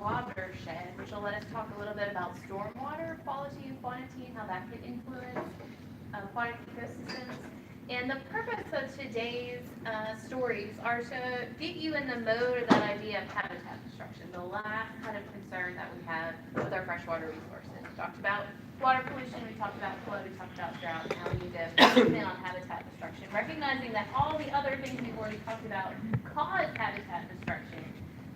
watershed, which will let us talk a little bit about stormwater quality and quantity and how that could influence aquatic ecosystems. And the purpose of today's stories are to get you in the mode of that idea of habitat destruction, the last kind of concern that we have with our freshwater resources. We talked about water pollution, we talked about flood, we talked about drought, and how we need to focus in on habitat destruction, recognizing that all the other things we've already talked about cause habitat destruction.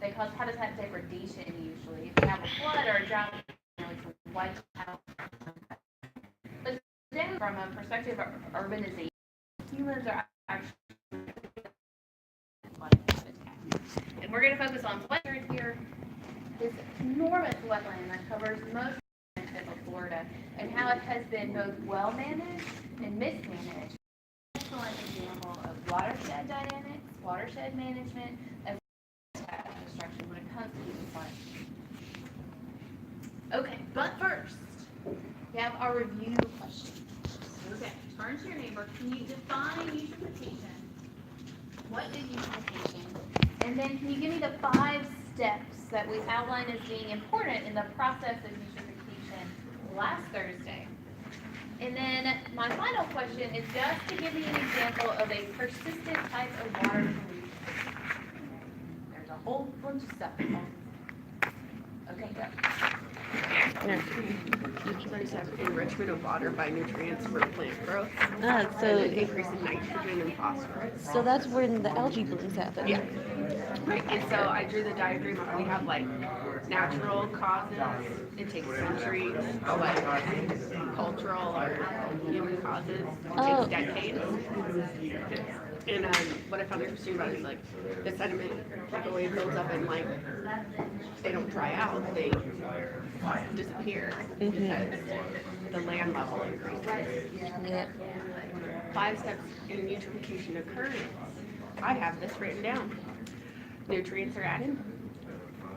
They cause habitat degradation usually. If you have a flood or a drought, it's wiped out. But then from a perspective of urbanization, humans are actually habitat. And we're going to focus on wetlands here, this enormous wetland that covers most of Florida, and how it has been both well managed and mismanaged. Excellent example of watershed dynamics, watershed management, as habitat destruction when it comes to human life. Okay, but first, we have our review question. Okay, turn to your neighbor. Can you define eutrophication? What is eutrophication? And then can you give me the 5 steps that we've outlined as being important in the process of eutrophication last Thursday? And then my final question is just to give you an example of a persistent type of water pollution. There's a whole bunch of stuff. Okay, go. Enrichment of water by nutrients for plant growth. So And an increase in nitrogen and phosphorus. so that's when the algae blooms happen. Yeah. Right. And so I drew the diagram of we have like natural causes. It takes centuries. Like cultural or human causes. It takes decades. And what I found interesting about it is like the sediment, like the way it builds up and like they don't dry out, they disappear because the land level increases. Yeah. 5 steps in eutrophication occurrence. I have this written down. Nutrients are added,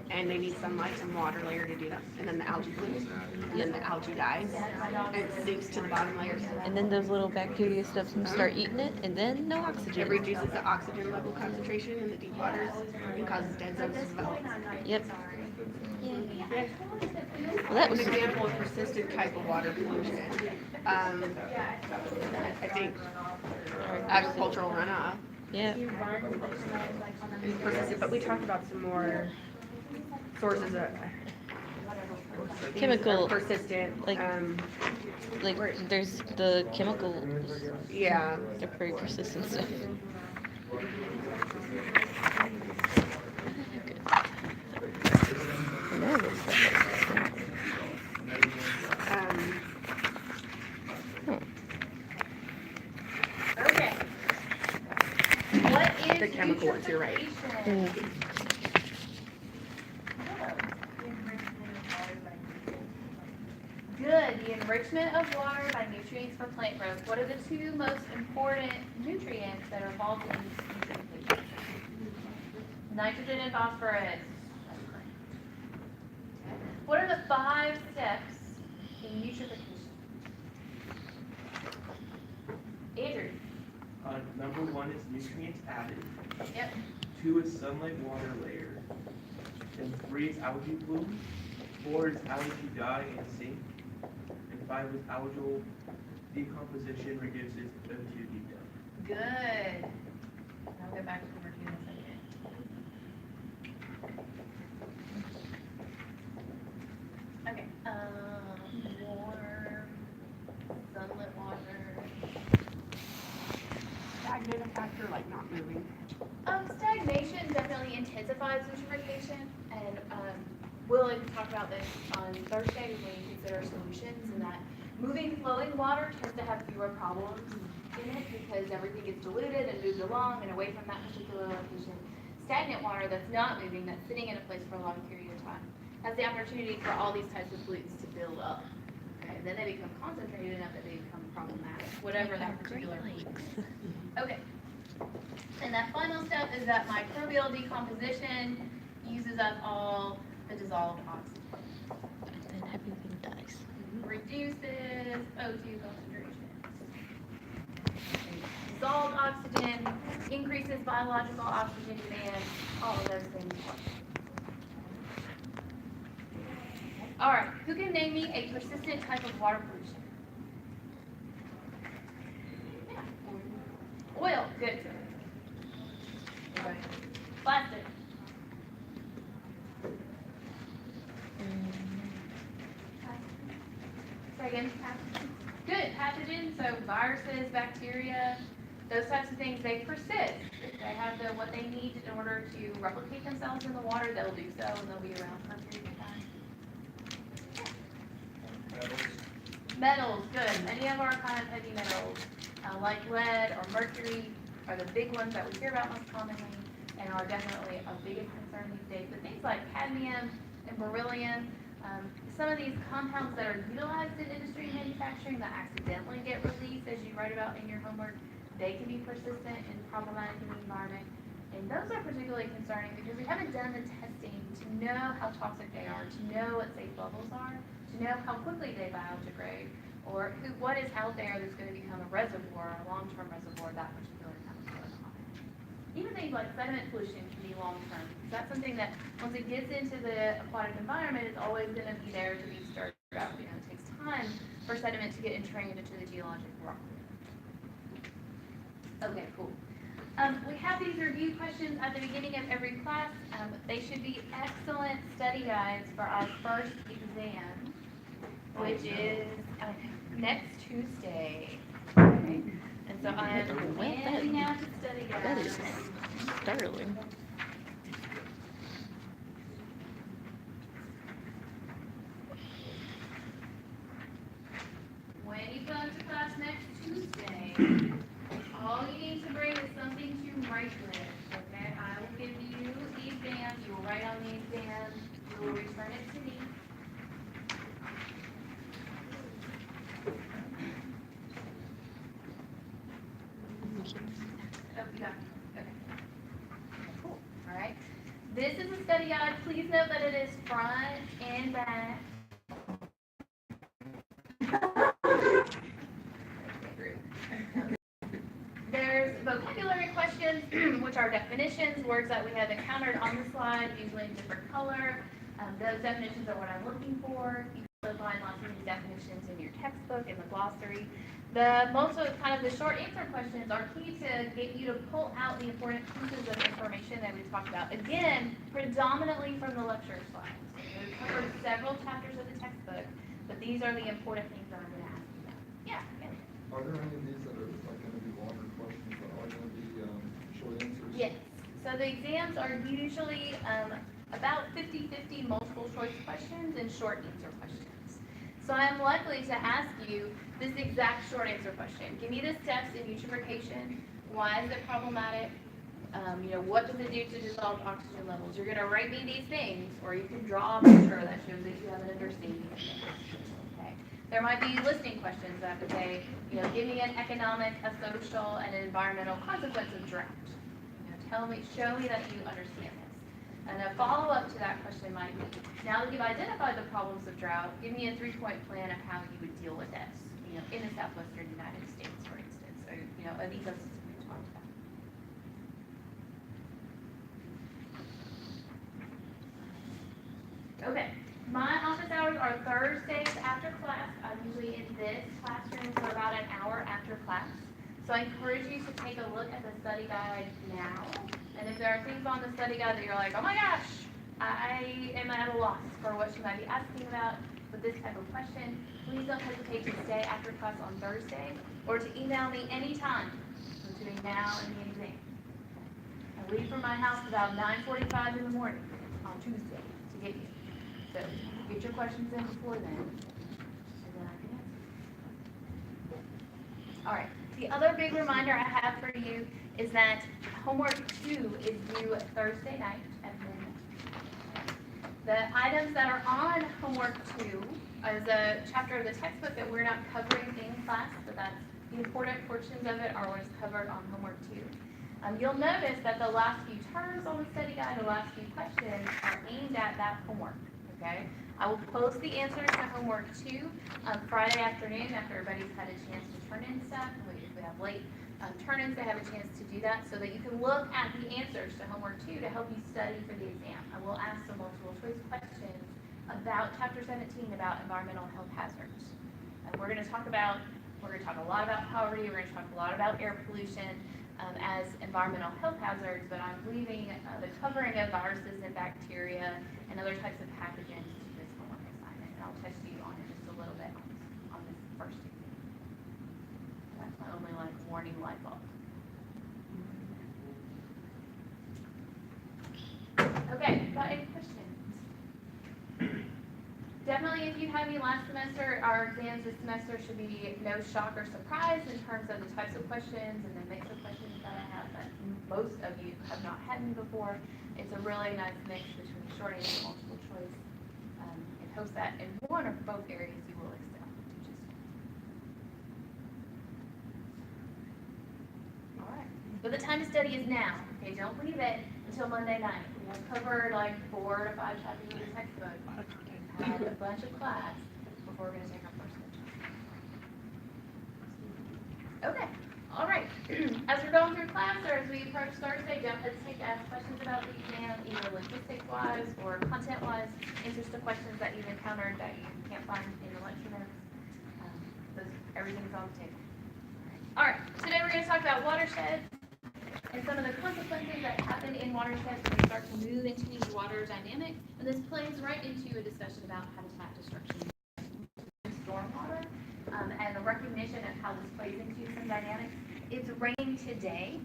and they need sunlight and water layer to do that. And then the algae blooms, and then the algae dies, and it sinks to the bottom layers. And then those little bacteria stuff start eating it, and then no It oxygen. reduces the oxygen level concentration in the deep waters and causes dead zones to develop. Yep. Yeah. Well, that An was example of persistent type of water pollution. I think agricultural runoff yeah. is persistent, but we talked about some more sources of Chemical, persistent. like there's the chemicals. Yeah. They're pretty persistent stuff. Okay. What is The chemical ones, you're right. eutrophication? Good. The enrichment of water by nutrients for plant growth. What are the 2 most important nutrients that are involved in eutrophication? Nitrogen and phosphorus. What are the 5 steps in eutrophication? Andrew. Number 1 is nutrients added. Yep. 2 is sunlight water layer. Then 3 is algae bloom. 4 is algae die and sink. And 5 is algal decomposition reduces O2 deep down. Good. I'll get back to number 2 in a second. Okay. Water, sunlit water. Stagnant factor, like not moving. Stagnation definitely intensifies eutrophication, and we'll talk about this on Thursday when we consider solutions, and that moving, flowing water tends to have fewer problems in it because everything gets diluted and moved along and away from that particular location. Stagnant water that's not moving, that's sitting in a place for a long period of time, has the opportunity for all these types of pollutants to build up. Okay, then they become concentrated enough that they become problematic, whatever that particular pollutant is. Okay. And that final step is that microbial decomposition uses up all the dissolved oxygen. And then everything dies. Reduces O2 concentrations. Dissolved oxygen increases biological oxygen demand, all of those things. All right, who can name me a persistent type of water pollution? Yeah. Oil, good. Plastic. Say again. Good. Pathogens, so viruses, bacteria, those types of things, they persist. If they have what they need in order to replicate themselves in the water, they'll do so, and they'll be around for a period of time. Metals, good. Many of our kind of heavy metals, like lead or mercury, are the big ones that we hear about most commonly, and are definitely our biggest concern these days. But things like cadmium and beryllium, some of these compounds that are utilized in industry and manufacturing that accidentally get released, as you write about in your homework, they can be persistent and problematic in the environment. And those are particularly concerning because we haven't done the testing to know how toxic they are, to know what safe levels are, to know how quickly they biodegrade, or what is out there that's going to become a reservoir, a long-term reservoir of that particular chemical. Even things like sediment pollution can be long-term. That's something that once it gets into the aquatic environment, it's always going to be there to be stirred up. You know, it takes time for sediment to get entrained into the geologic rock. Okay, cool. We have these review questions at the beginning of every class. They should be excellent study guides for our first exam, which is next Tuesday. Okay. And so I am handing out the study guides. That is startling. When you come to class next Tuesday, all you need to bring is something to write with, okay? I will give you the exam, you will write on the exam, you will return it to me. Oh, you got it. Okay. Cool. All right. This is a study guide. Please note that it is front and back. There's vocabulary questions, which are definitions, words that we have encountered on the slide, usually in different color. Those definitions are what I'm looking for. You can find lots of these definitions in your textbook, in the glossary. Most of kind of the short answer questions are key to get you to pull out the important pieces of information that we talked about. Again, predominantly from the lecture slides. We've covered several chapters of the textbook, but these are the important things that I'm going to ask you about. Yeah. Are there any of these that are like going to be longer questions that are going to be short answers? Yes. So the exams are usually about 50-50 multiple choice questions and short answer questions. So I'm likely to ask you this exact short answer question. Give me the steps in eutrophication. Why is it problematic? What does it do to dissolved oxygen levels? You're going to write me these things, or you can draw a picture that shows that you have an understanding of this. Okay. There might be listening questions that would say, give me an economic, a social, and an environmental consequence of drought. Show me that you understand this. And a follow-up to that question might be, now that you've identified the problems of drought, give me a 3-point plan of how you would deal with this, in the southwestern United States, for instance, or, an ecosystem we talked about. Okay, my office hours are Thursdays after class. I'm usually in this classroom for about an hour after class. So I encourage you to take a look at the study guide now. And if there are things on the study guide that you're like, oh my gosh, I am at a loss for what you might be asking about with this type of question, please don't hesitate to stay after class on Thursday or to email me anytime between now and the exam. I leave from my house about 9:45 in the morning on Tuesday to get you. So get your questions in before then, and then I can answer. All right. The other big reminder I have for you is that homework 2 is due Thursday night at midnight. The items that are on homework 2 is a chapter of the textbook that we're not covering in class, but that's the important portions of it are what's covered on homework 2. You'll notice that the last few terms on the study guide, the last few questions are aimed at that homework, okay? I will post the answers to homework 2 Friday afternoon after everybody's had a chance to turn in stuff. If we have late turn-ins, they have a chance to do that so that you can look at the answers to homework 2 to help you study for the exam. I will ask some multiple choice questions about chapter 17 about environmental health hazards. We're going to talk a lot about poverty, we're going to talk a lot about air pollution as environmental health hazards, but I'm leaving the covering of viruses and bacteria and other types of pathogens to this homework assignment, and I'll test you on it just a little bit on this first exam. That's my only warning light bulb. Okay, got any questions? Definitely, if you had me last semester, our exams this semester should be no shock or surprise in terms of the types of questions and the mix of questions that I have that most of you have not had me before. It's a really nice mix between short answer and multiple choice. In hopes that in one or both areas you will excel. All right. But the time to study is now. Okay, don't leave it until Monday night. We have covered 4 to 5 chapters of the textbook. Had a bunch of class before we're going to take our first one. Okay, all right. As we're going through class or as we approach Thursday, don't hesitate to ask questions about the exam, either logistics-wise or content-wise. Answers to questions that you've encountered that you can't find in the lecture notes. Everything's on the table. All right, today we're going to talk about watersheds and some of the consequences that happen in watersheds when we start to move into these water dynamics. And this plays right into a discussion about habitat destruction and stormwater and the recognition of how this plays into some dynamics. It's raining today.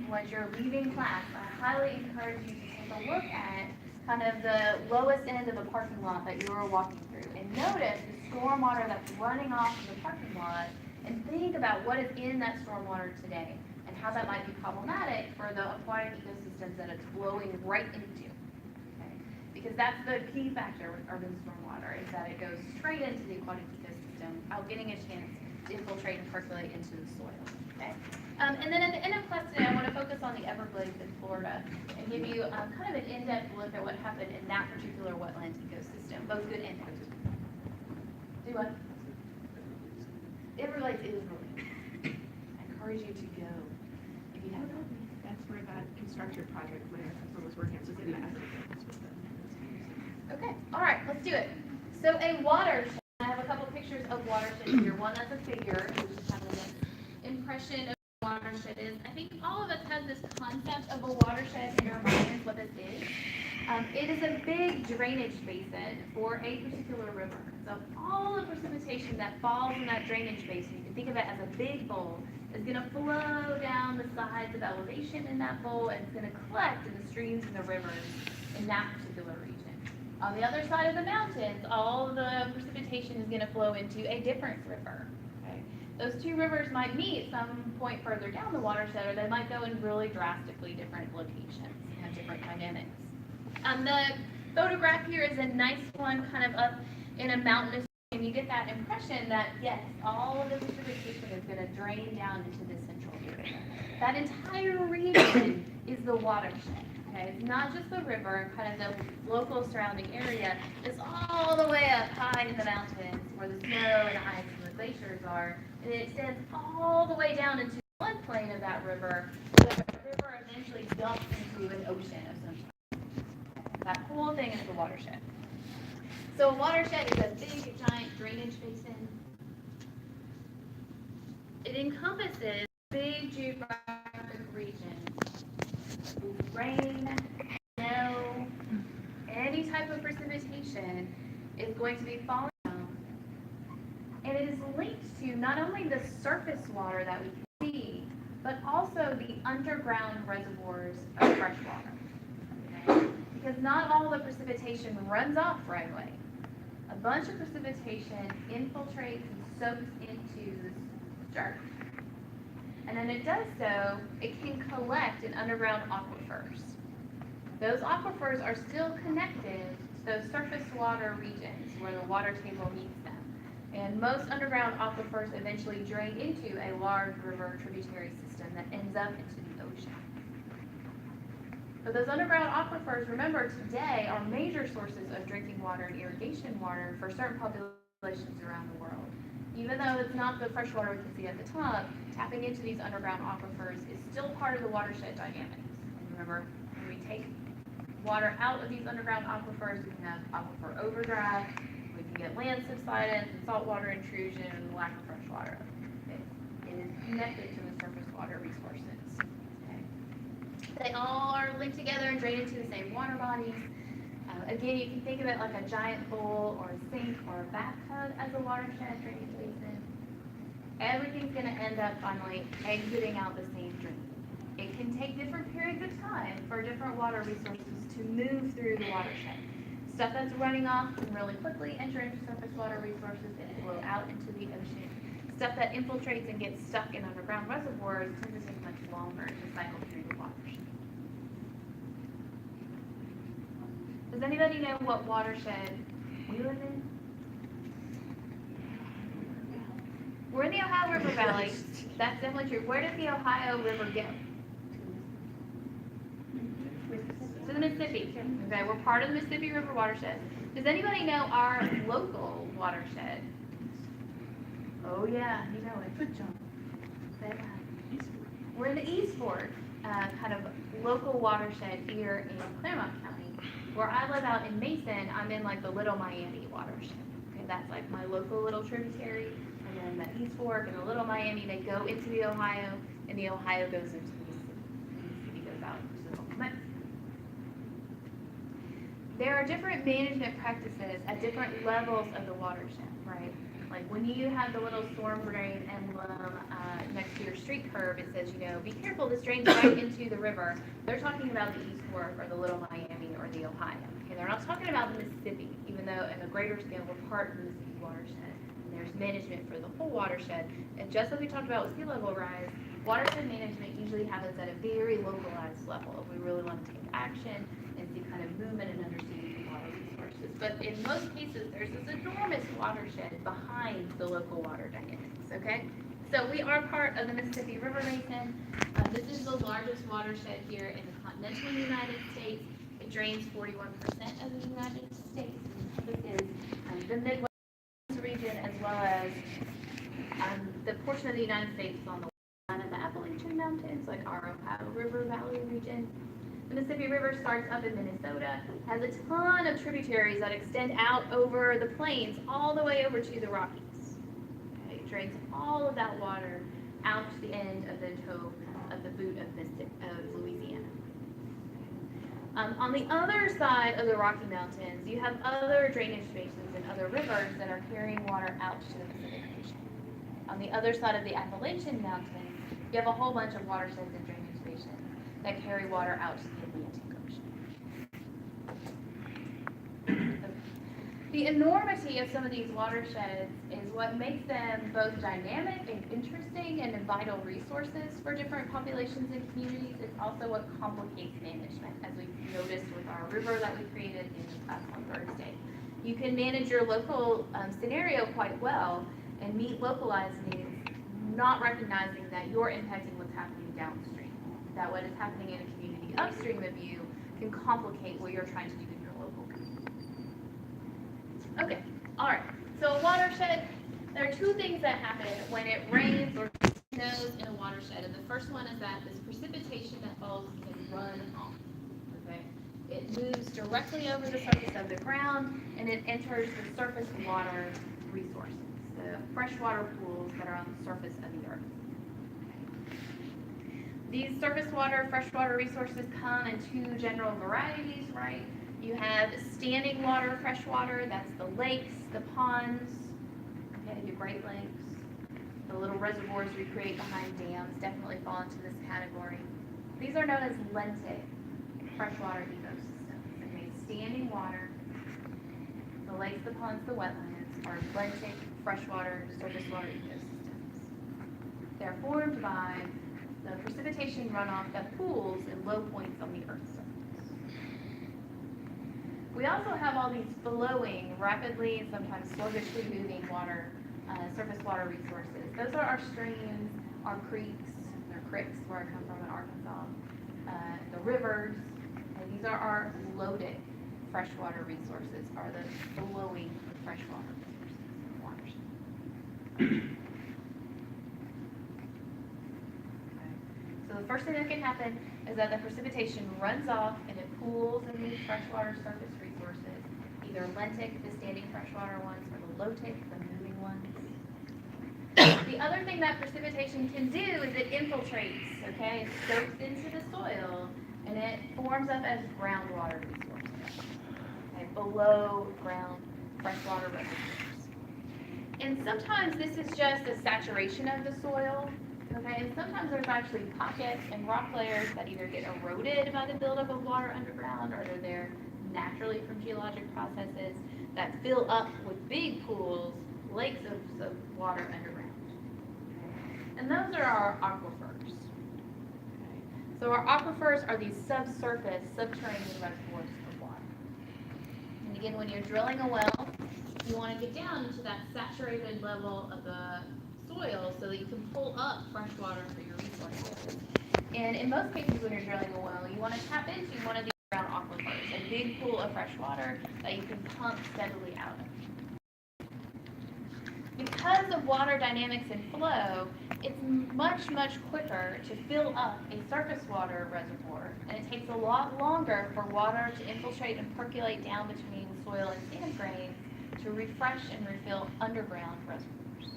Once you're leaving class, I highly encourage you to take a look at kind of the lowest end of a parking lot that you are walking through and notice the stormwater that's running off of the parking lot and think about what is in that stormwater today and how that might be problematic for the aquatic ecosystems that it's flowing right into. Okay? Because that's the key factor with urban stormwater is that it goes straight into the aquatic ecosystem without getting a chance to infiltrate and percolate into the soil. Okay? And then at the end of class today, I want to focus on the Everglades in Florida and give you kind of an in-depth look at what happened in that particular wetland ecosystem, both good and bad. Do what? Everglades is really good. I encourage you to go if you haven't. That's where that construction project my husband was working on, was in that. Okay, all right, let's do it. So a watershed, I have a couple pictures of watersheds here. One that's a figure, which is kind of an impression of what a watershed is. I think all of us have this concept of a watershed in our minds, what this is. It is a big drainage basin for a particular river. So all the precipitation that falls in that drainage basin, you can think of it as a big bowl, is going to flow down the sides of elevation in that bowl, and it's going to collect in the streams and the rivers in that particular region. On the other side of the mountains, all the precipitation is going to flow into a different river. Okay? Those two rivers might meet at some point further down the watershed, or they might go in really drastically different locations and have different dynamics. The photograph here is a nice one, kind of up in a mountainous, and you get that impression that, yes, all of the precipitation is going to drain down into this central area. That entire region is the watershed. Okay? It's not just the river and kind of the local surrounding area. It's all the way up high in the mountains where the snow and the ice and the glaciers are, and it extends all the way down into the floodplain of that river, where the river eventually dumps into an ocean of some sort. That whole thing is the watershed. So a watershed is a big, giant drainage basin. It encompasses big geographic regions. Rain, snow, any type of precipitation is going to be falling down. And it is linked to not only the surface water that we can see, but also the underground reservoirs of fresh water. Okay? Because not all the precipitation runs off right away. A bunch of precipitation infiltrates and soaks into the dirt. And then it does so, it can collect in underground aquifers. Those aquifers are still connected to those surface water regions where the water table meets them. And most underground aquifers eventually drain into a large river tributary system that ends up into the ocean. But those underground aquifers, remember, today are major sources of drinking water and irrigation water for certain populations around the world. Even though it's not the fresh water we can see at the top, tapping into these underground aquifers is still part of the watershed dynamics. And remember, when we take water out of these underground aquifers. We can have aquifer overdrive, we can get land subsidence and saltwater intrusion and lack of fresh water. It is connected to the surface water resources. Okay. They all are linked together and drain into the same water bodies. Again, you can think of it like a giant bowl or a sink or a bathtub as a watershed drainage basin. Everything's going to end up finally exiting out the same drain. It can take different periods of time for different water resources to move through the watershed. Stuff that's running off can really quickly enter into surface water resources and flow out into the ocean. Stuff that infiltrates and gets stuck in underground reservoirs tends to take much longer to cycle through the watershed. Does anybody know what watershed we live in? We're in the Ohio River Valley. That's definitely true. Where does the Ohio River go? To the Mississippi. Okay, we're part of the Mississippi River watershed. Does anybody know our local watershed? Oh yeah, you know it. Good job. We're in the East Fork, kind of local watershed here in Claremont County. Where I live out in Mason, I'm in like the Little Miami watershed. Okay, that's like my local little tributary. And then the East Fork and the Little Miami, they go into the Ohio, and the Ohio goes into the Mississippi. The Mississippi goes out into the Gulf of Mexico. There are different management practices at different levels of the watershed, right? Like when you have the little storm drain emblem next to your street curb, it says, you know, be careful, this drains right into the river. They're talking about the East Fork or the Little Miami or the Ohio. Okay, they're not talking about the Mississippi, even though in a greater scale we're part of the Mississippi watershed. And there's management for the whole watershed. And just as we talked about with sea level rise, watershed management usually happens at a very localized level. If we really want to take action and see kind of movement and understanding of water resources. But in most cases, there's this enormous watershed behind the local water dynamics, okay? So we are part of the Mississippi River Basin. This is the largest watershed here in the continental United States. It drains 41% of the United States. This is the Midwest region as well as the portion of the United States on the line of the Appalachian Mountains, like our Ohio River Valley region. The Mississippi River starts up in Minnesota, has a ton of tributaries that extend out over the plains all the way over to the Rockies. Okay, it drains all of that water out to the end of the toe of the boot of Louisiana. On the other side of the Rocky Mountains, you have other drainage basins and other rivers that are carrying water out to the Pacific Ocean. On the other side of the Appalachian Mountains, you have a whole bunch of watersheds and drainage basins that carry water out to the Atlantic Ocean. The enormity of some of these watersheds is what makes them both dynamic and interesting and vital resources for different populations and communities. It's also what complicates management, as we've noticed with our river that we created in the class on Thursday. You can manage your local scenario quite well and meet localized needs, not recognizing that you're impacting what's happening downstream. That what is happening in a community upstream of you can complicate what you're trying to do in your local community. Okay, all right. So a watershed, there are two things that happen when it rains or snows in a watershed. And the first one is that this precipitation that falls can run off. Okay, it moves directly over the surface of the ground and it enters the surface water resources, the freshwater pools that are on the surface of the earth. These surface water, freshwater resources come in two general varieties, right? You have standing water, freshwater, that's the lakes, the ponds, okay, the Great Lakes. The little reservoirs we create behind dams definitely fall into this category. These are known as lentic freshwater ecosystems. Okay, standing water, the lakes, the ponds, the wetlands are lentic freshwater surface water ecosystems. They're formed by the precipitation runoff that pools in low points on the Earth's surface. We also have all these flowing, rapidly and sometimes sluggishly moving water, surface water resources. Those are our streams, our creeks, or cricks where I come from in Arkansas, the rivers, and these are our loadic freshwater resources, are the flowing freshwater resources in the watershed. So the first thing that can happen is that the precipitation runs off and it pools in these freshwater surface resources, either lentic, the standing freshwater ones, or the lotic, the moving ones. The other thing that precipitation can do is it infiltrates, okay? It soaks into the soil and it forms up as groundwater resources, okay? Below ground freshwater reservoirs. And sometimes this is just a saturation of the soil, okay? And sometimes there's actually pockets and rock layers that either get eroded by the buildup of water underground or they're there naturally from geologic processes that fill up with big pools, lakes of water underground. And those are our aquifers. Okay. So our aquifers are these subsurface, subterranean reservoirs of water. And again, when you're drilling a well, you want to get down into that saturated level of the soil so that you can pull up fresh water for your resources. And in most cases when you're drilling a well, you want to tap into one of these ground aquifers, a big pool of fresh water that you can pump steadily out of. Because of water dynamics and flow, it's much, much quicker to fill up a surface water reservoir, and it takes a lot longer for water to infiltrate and percolate down between soil and sand grains to refresh and refill underground reservoirs.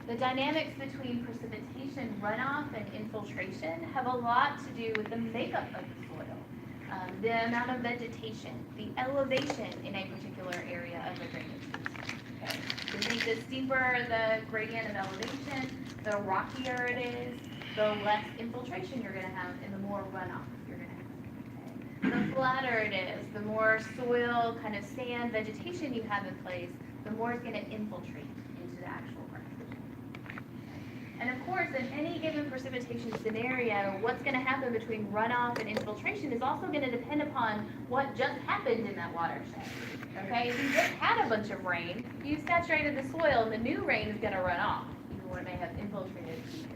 The dynamics between precipitation, runoff, and infiltration have a lot to do with the makeup of the soil, the amount of vegetation, the elevation in a particular area of the drainage system. Okay. So think the steeper the gradient of elevation, the rockier it is, the less infiltration you're going to have and the more runoff you're going to have. Okay. The flatter it is, the more soil, kind of sand, vegetation you have in place, the more it's going to infiltrate into the actual ground. And of course, in any given precipitation scenario, what's going to happen between runoff and infiltration is also going to depend upon what just happened in that watershed. Okay, if you just had a bunch of rain, you saturated the soil, and the new rain is going to run off, even when it may have infiltrated previously.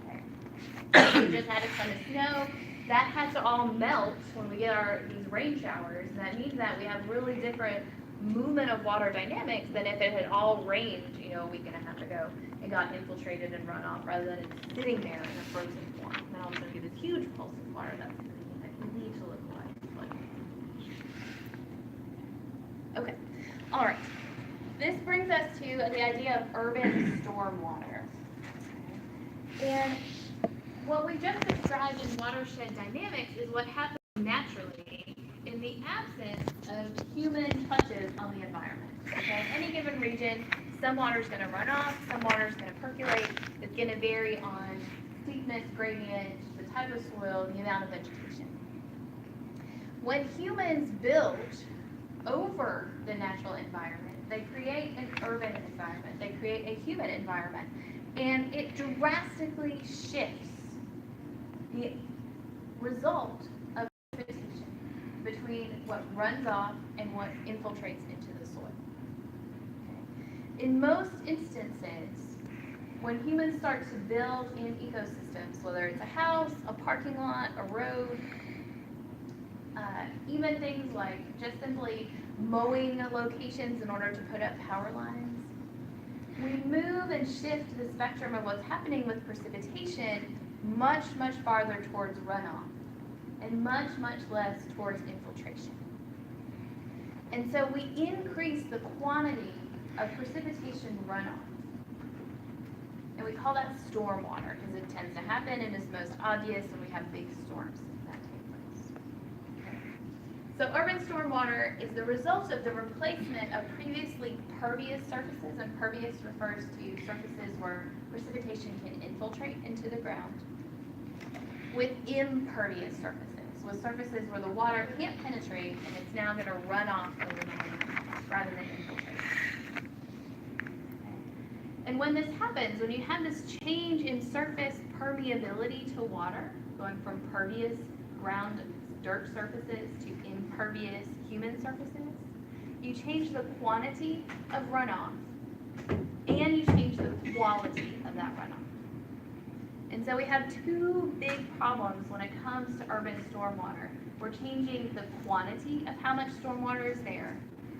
Okay. So we just had a ton of snow. That has to all melt when we get these rain showers. And that means that we have really different movement of water dynamics than if it had all rained, a week and a half ago and got infiltrated and run off, rather than it's sitting there in a frozen form. And then all of a sudden you get this huge pulse of water that's going to need to look like. Okay, all right. This brings us to the idea of urban stormwater. And what we just described in watershed dynamics is what happens naturally in the absence of human touches on the environment. Okay, in any given region, some water is going to run off, some water is going to percolate. It's going to vary on steepness, gradient, the type of soil, the amount of vegetation. When humans build over the natural environment, they create an urban environment, they create a human environment, and it drastically shifts the result of precipitation between what runs off and what infiltrates into the soil. Okay. In most instances, when humans start to build in ecosystems, whether it's a house, a parking lot, a road, even things like just simply mowing locations in order to put up power lines, we move and shift the spectrum of what's happening with precipitation much, much farther towards runoff and much, much less towards infiltration. And so we increase the quantity of precipitation runoff. And we call that stormwater because it tends to happen and is most obvious when we have big storms that take place. So urban stormwater is the result of the replacement of previously pervious surfaces, and pervious refers to surfaces where precipitation can infiltrate into the ground, with impervious surfaces, with surfaces where the water can't penetrate and it's now going to run off over the land rather than infiltrate. And when this happens, when you have this change in surface permeability to water, going from pervious ground dirt surfaces to impervious human surfaces, you change the quantity of runoff and you change the quality of that runoff. And so we have two big problems when it comes to urban stormwater. We're changing the quantity of how much stormwater is there,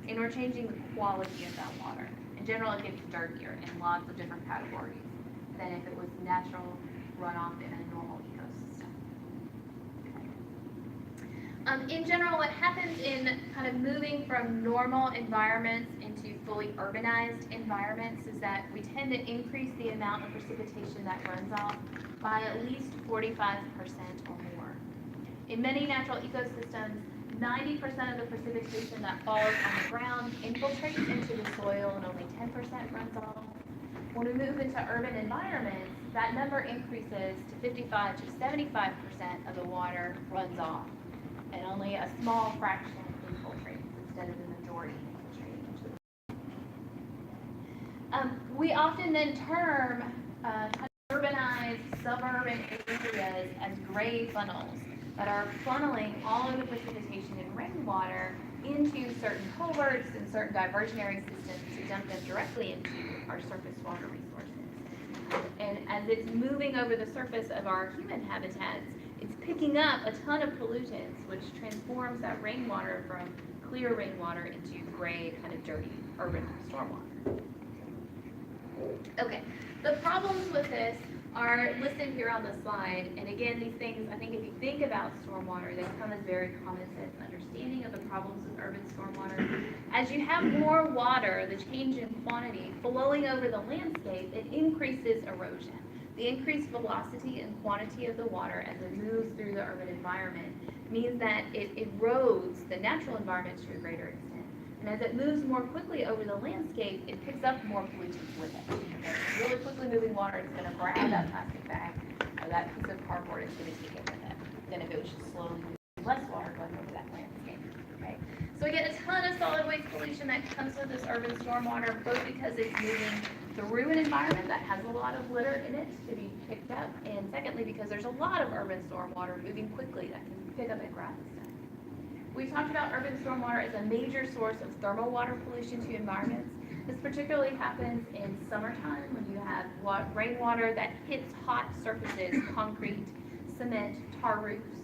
and we're changing the quality of that water. In general, it gets dirtier in lots of different categories than if it was natural runoff in a normal ecosystem. In general, what happens in kind of moving from normal environments into fully urbanized environments is that we tend to increase the amount of precipitation that runs off by at least 45% or more. In many natural ecosystems, 90% of the precipitation that falls on the ground infiltrates into the soil and only 10% runs off. When we move into urban environments, that number increases to 55 to 75% of the water runs off, and only a small fraction infiltrates instead of the majority infiltrating into the we often then term kind of urbanized suburban areas as gray funnels that are funneling all of the precipitation and rainwater into certain culverts and certain diversionary systems to dump them directly into our surface water resources. And as it's moving over the surface of our human habitats, it's picking up a ton of pollutants, which transforms that rainwater from clear rainwater into gray, kind of dirty urban stormwater. Okay, the problems with this are listed here on the slide. And again, these things, I think if you think about stormwater, they come as very common sense understanding of the problems with urban stormwater. As you have more water, the change in quantity flowing over the landscape, it increases erosion. The increased velocity and quantity of the water as it moves through the urban environment means that it erodes the natural environment to a greater extent. And as it moves more quickly over the landscape, it picks up more pollutants with it. Okay? Really quickly moving water is going to grab that plastic bag or that piece of cardboard, it's going to take it with it. Than if it was just slowly moving less water going over that landscape. Okay? So we get a ton of solid waste pollution that comes with this urban stormwater, both because it's moving through an environment that has a lot of litter in it to be picked up, and secondly, because there's a lot of urban stormwater moving quickly that can pick up and grab this stuff. We talked about urban stormwater as a major source of thermal water pollution to environments. This particularly happens in summertime when you have rainwater that hits hot surfaces, concrete, cement, tar roofs,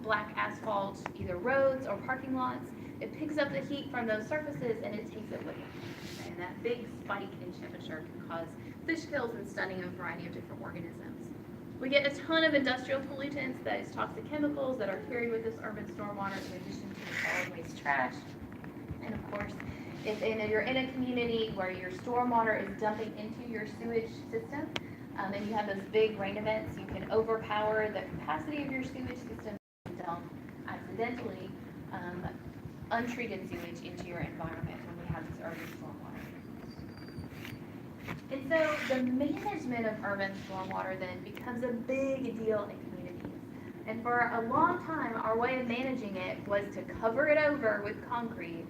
black asphalt, either roads or parking lots. It picks up the heat from those surfaces and it takes it with it. And that big spike in temperature can cause fish kills and stunning of a variety of different organisms. We get a ton of industrial pollutants, that is toxic chemicals, that are carried with this urban stormwater in addition to the solid waste trash. And of course, if you're in a community where your stormwater is dumping into your sewage system, and you have those big rain events, you can overpower the capacity of your sewage system and dump accidentally untreated sewage into your environment when we have this urban stormwater. And so the management of urban stormwater then becomes a big deal in communities. And for a long time, our way of managing it was to cover it over with concrete,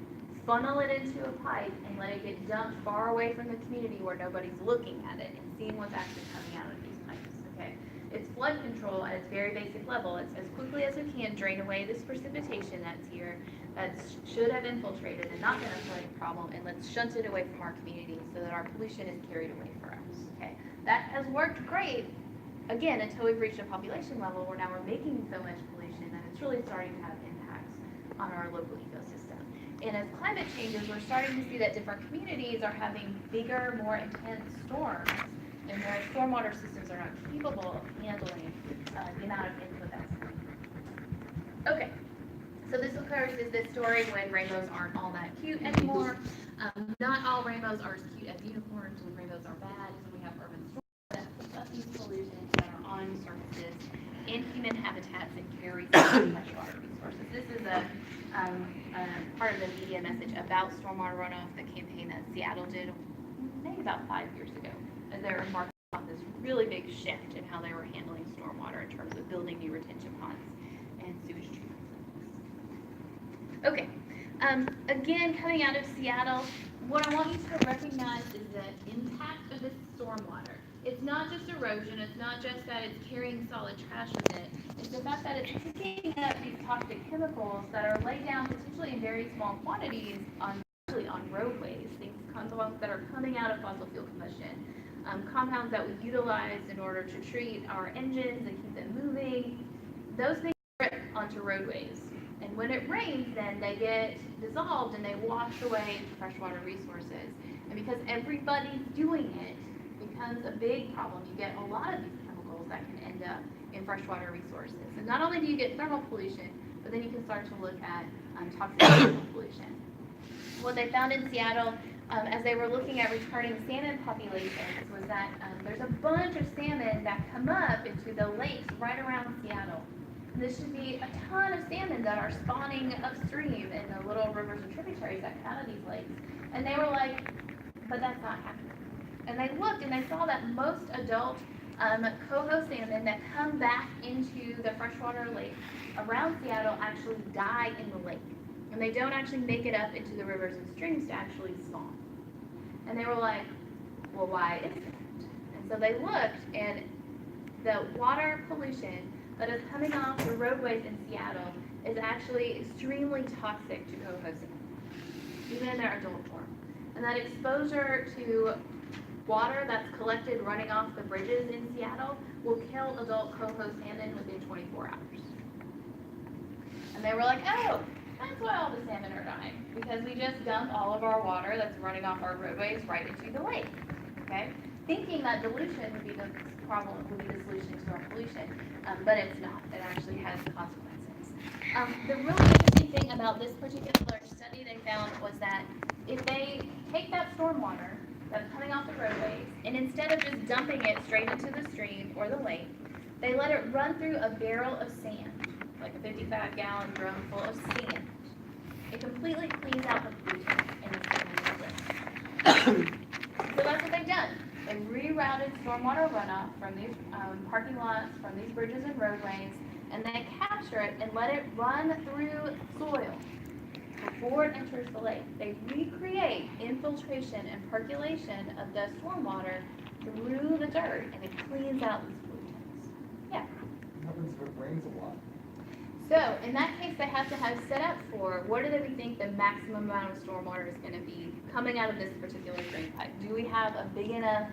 funnel it into a pipe, and let it get dumped far away from the community where nobody's looking at it and seeing what's actually coming out of these pipes. Okay, it's flood control at its very basic level. It's as quickly as we can drain away this precipitation that's here, that should have infiltrated and not been a flooding problem, and let's shunt it away from our community so that our pollution is carried away for us. Okay, that has worked great, again, until we've reached a population level where now we're making so much pollution that it's really starting to have impacts on our local ecosystem. And as climate changes, we're starting to see that different communities are having bigger, more intense storms, and their stormwater systems are not capable of handling the amount of input that's coming. Okay. So this, of course, is the story when rainbows aren't all that cute anymore. Not all rainbows are as cute as unicorns, and rainbows are bad. So we have urban storms that push up these pollutants that are on surfaces in human habitats and carry freshwater resources. This is a part of the media message about stormwater runoff, the campaign that Seattle did maybe about 5 years ago, as they were embarking on this really big shift in how they were handling stormwater in terms of building new retention ponds and sewage treatment. Okay, again, coming out of Seattle, what I want you to recognize is the impact of this stormwater. It's not just erosion, it's not just that it's carrying solid trash with it, it's the fact that it's picking up these toxic chemicals that are laid down potentially in very small quantities on roadways, things, compounds that are coming out of fossil fuel combustion, compounds that we utilize in order to treat our engines and keep them moving. Those things drip onto roadways. And when it rains, then they get dissolved and they wash away freshwater resources. And because everybody's doing it, it becomes a big problem. You get a lot of these chemicals that can end up in freshwater resources. And not only do you get thermal pollution, but then you can start to look at toxic pollution. What they found in Seattle, as they were looking at returning salmon populations, was that there's a bunch of salmon that come up into the lakes right around Seattle. And there should be a ton of salmon that are spawning upstream in the little rivers and tributaries that come out of these lakes. And they were like, but that's not happening. And they looked and they saw that most adult coho salmon that come back into the freshwater lake around Seattle actually die in the lake. And they don't actually make it up into the rivers and streams to actually spawn. And they were like, well, why is that? And so they looked, and the water pollution that is coming off the roadways in Seattle is actually extremely toxic to coho salmon, even in their adult form. And that exposure to water that's collected running off the bridges in Seattle will kill adult coho salmon within 24 hours. And they were like, oh, that's why all the salmon are dying, because we just dump all of our water that's running off our roadways right into the lake, okay? Thinking that dilution would be the problem, would be the solution to our pollution, but it's not. It actually has consequences. The really interesting thing about this particular study they found was that if they take that stormwater that's coming off the roadways, and instead of just dumping it straight into the stream or the lake, they let it run through a barrel of sand, like a 55-gallon drum full of sand. It completely cleans out the pollutants in the sand. So that's what they've done. They rerouted stormwater runoff from these parking lots, from these bridges and roadways, and they capture it and let it run through soil before it enters the lake. They recreate infiltration and percolation of the stormwater through the dirt, and it cleans out these pollutants. Yeah. What happens if it rains a lot? So in that case, they have to have set up for what do they think the maximum amount of stormwater is going to be coming out of this particular drain pipe. Do we have a big enough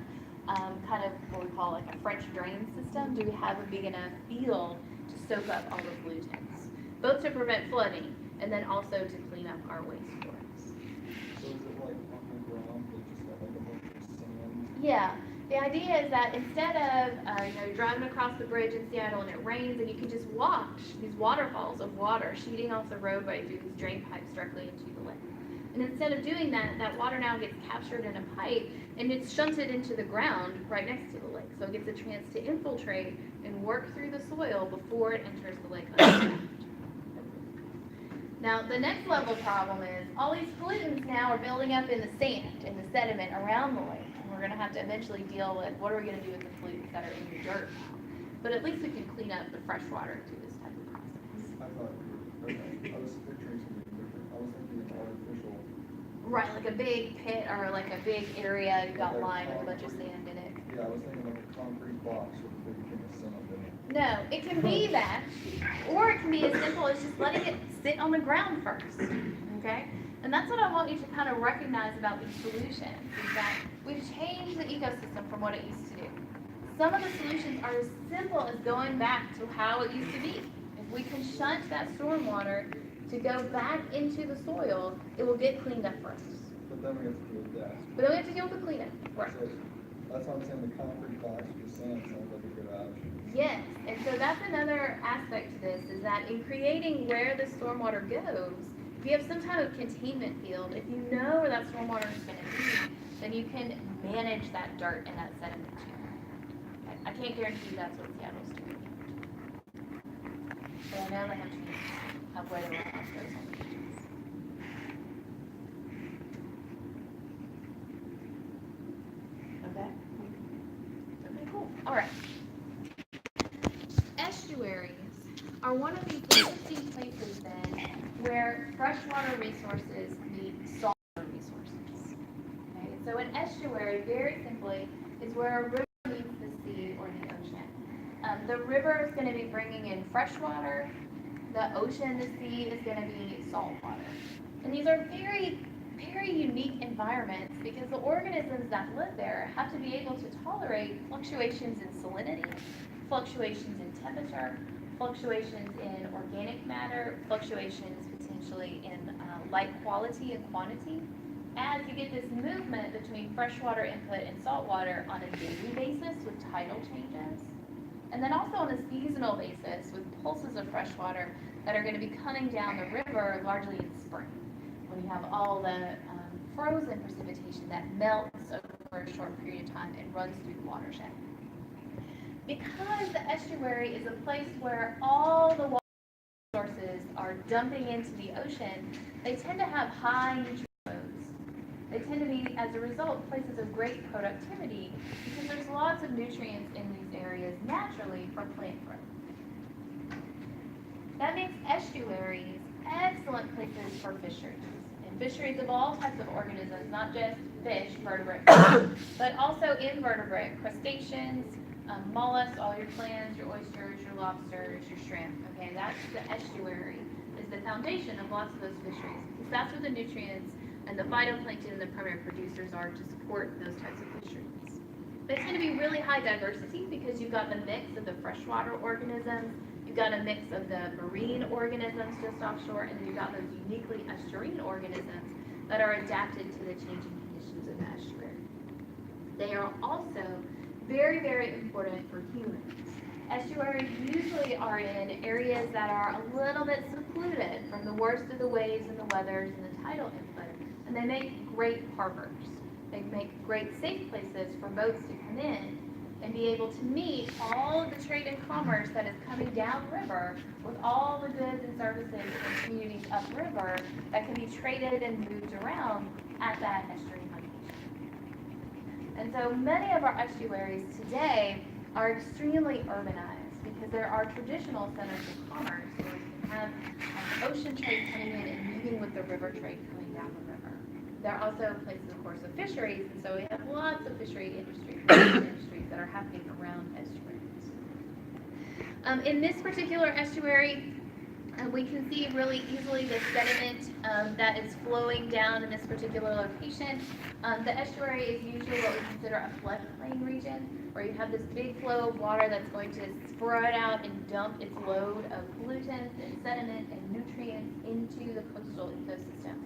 kind of what we call like a French drain system? Do we have a big enough field to soak up all the pollutants, both to prevent flooding and then also to clean up our waste forests? So is it like on the ground, they just have like a bunch of sand? Yeah. The idea is that instead of you're driving across the bridge in Seattle and it rains, and you can just watch these waterfalls of water sheeting off the roadway through these drain pipes directly into the lake. And instead of doing that, that water now gets captured in a pipe and it's shunted into the ground right next to the lake. So it gets a chance to infiltrate and work through the soil before it enters the lake underground. Now, the next level problem is all these pollutants now are building up in the sand, in the sediment around the lake. We're going to have to eventually deal with what are we going to do with the pollutants that are in the dirt now. But at least we can clean up the fresh water through this type of process. I thought, okay, I was picturing something different. I was thinking artificial. Right, like a big pit or like a big area you've got Like a lined with a bunch of concrete- sand in it. Yeah, I was thinking like a concrete box with a big thing of sand in it. No, it can be that, or it can be as simple as just letting it sit on the ground first, okay? And that's what I want you to kind of recognize about these solutions, is that we've changed the ecosystem from what it used to do. Some of the solutions are as simple as going back to how it used to be. If we can shunt that stormwater to go back into the soil, it will get cleaned up for us. But then we have to do that. But then we have to deal with the cleanup. Right. So that's what I'm saying, the concrete box with the sand sounds like a good option. Yes, and so that's another aspect to this, is that in creating where the stormwater goes, if you have some type of containment field, if you know where that stormwater is going to be, then you can manage that dirt and that sediment too. I can't guarantee you that's what Seattle's doing. But I know they have changed of where the runoff goes on the beaches. Okay? Okay, cool. All right. Estuaries are one of these interesting places then where freshwater resources meet saltwater resources. Okay, so an estuary, very simply, is where a river meets the sea or the ocean. The river is going to be bringing in fresh water. The ocean, the sea, is going to be salt water. And these are very, very unique environments because the organisms that live there have to be able to tolerate fluctuations in salinity, fluctuations in temperature, fluctuations in organic matter, fluctuations potentially in light quality and quantity. As you get this movement between freshwater input and saltwater on a daily basis with tidal changes, and then also on a seasonal basis with pulses of freshwater that are gonna be coming down the river largely in spring, when you have all the frozen precipitation that melts over a short period of time and runs through the watershed. Because the estuary is a place where all the water sources are dumping into the ocean, they tend to have high nutrient loads. They tend to be, as a result, places of great productivity because there's lots of nutrients in these areas naturally for plant growth. That makes estuaries excellent places for fisheries. And fisheries of all types of organisms, not just fish, vertebrates, but also invertebrate, crustaceans, mollusks, all your clams, your oysters, your lobsters, your shrimp. Okay, that's the estuary, is the foundation of lots of those fisheries. Because that's where the nutrients and the phytoplankton and the primary producers are to support those types of fisheries. They tend to be really high diversity because you've got the mix of the freshwater organisms, you've got a mix of the marine organisms just offshore, and then you've got those uniquely estuarine organisms that are adapted to the changing conditions of the estuary. They are also very, very important for humans. Estuaries usually are in areas that are a little bit secluded from the worst of the waves and the weathers and the tidal input, and they make great harbors. They make great safe places for boats to come in and be able to meet all of the trade and commerce that is coming downriver with all the goods and services and communities upriver that can be traded and moved around at that estuary location. And so many of our estuaries today are extremely urbanized because there are traditional centers of commerce where we can have ocean trade coming in and moving with the river trade coming down the river. There are also places, of course, of fisheries, and so we have lots of fishery industries that are happening around estuaries. In this particular estuary, we can see really easily the sediment that is flowing down in this particular location. The estuary is usually what we consider a floodplain region, where you have this big flow of water that's going to spread out and dump its load of pollutants and sediment and nutrients into the coastal ecosystem.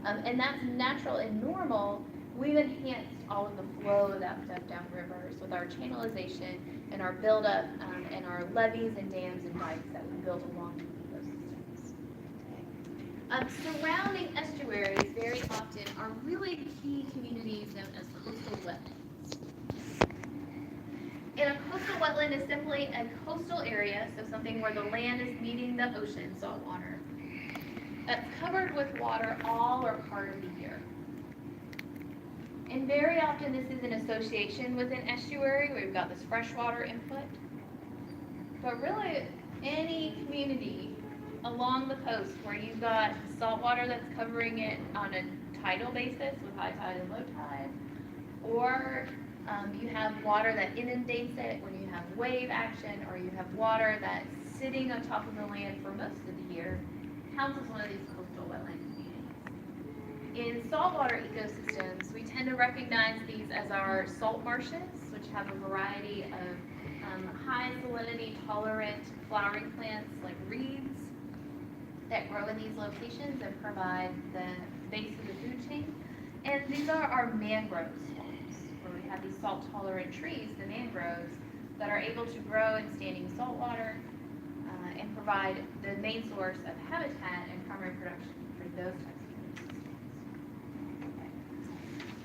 And that's natural and normal. We've enhanced all of the flow of that stuff down rivers with our channelization and our buildup and our levees and dams and dikes that we built along the ecosystems. Surrounding estuaries very often are really key communities known as coastal wetlands. And a coastal wetland is simply a coastal area, so something where the land is meeting the ocean, salt water, that's covered with water all or part of the year. And very often this is in association with an estuary where you've got this freshwater input. But really, any community along the coast where you've got salt water that's covering it on a tidal basis with high tide and low tide, or you have water that inundates it when you have wave action, or you have water that's sitting on top of the land for most of the year, counts as one of these coastal wetland communities. In saltwater ecosystems, we tend to recognize these as our salt marshes, which have a variety of high salinity tolerant flowering plants like reeds that grow in these locations and provide the base of the food chain. And these are our mangrove swamps, where we have these salt tolerant trees, the mangroves, that are able to grow in standing saltwater and provide the main source of habitat and primary production for those types of ecosystems.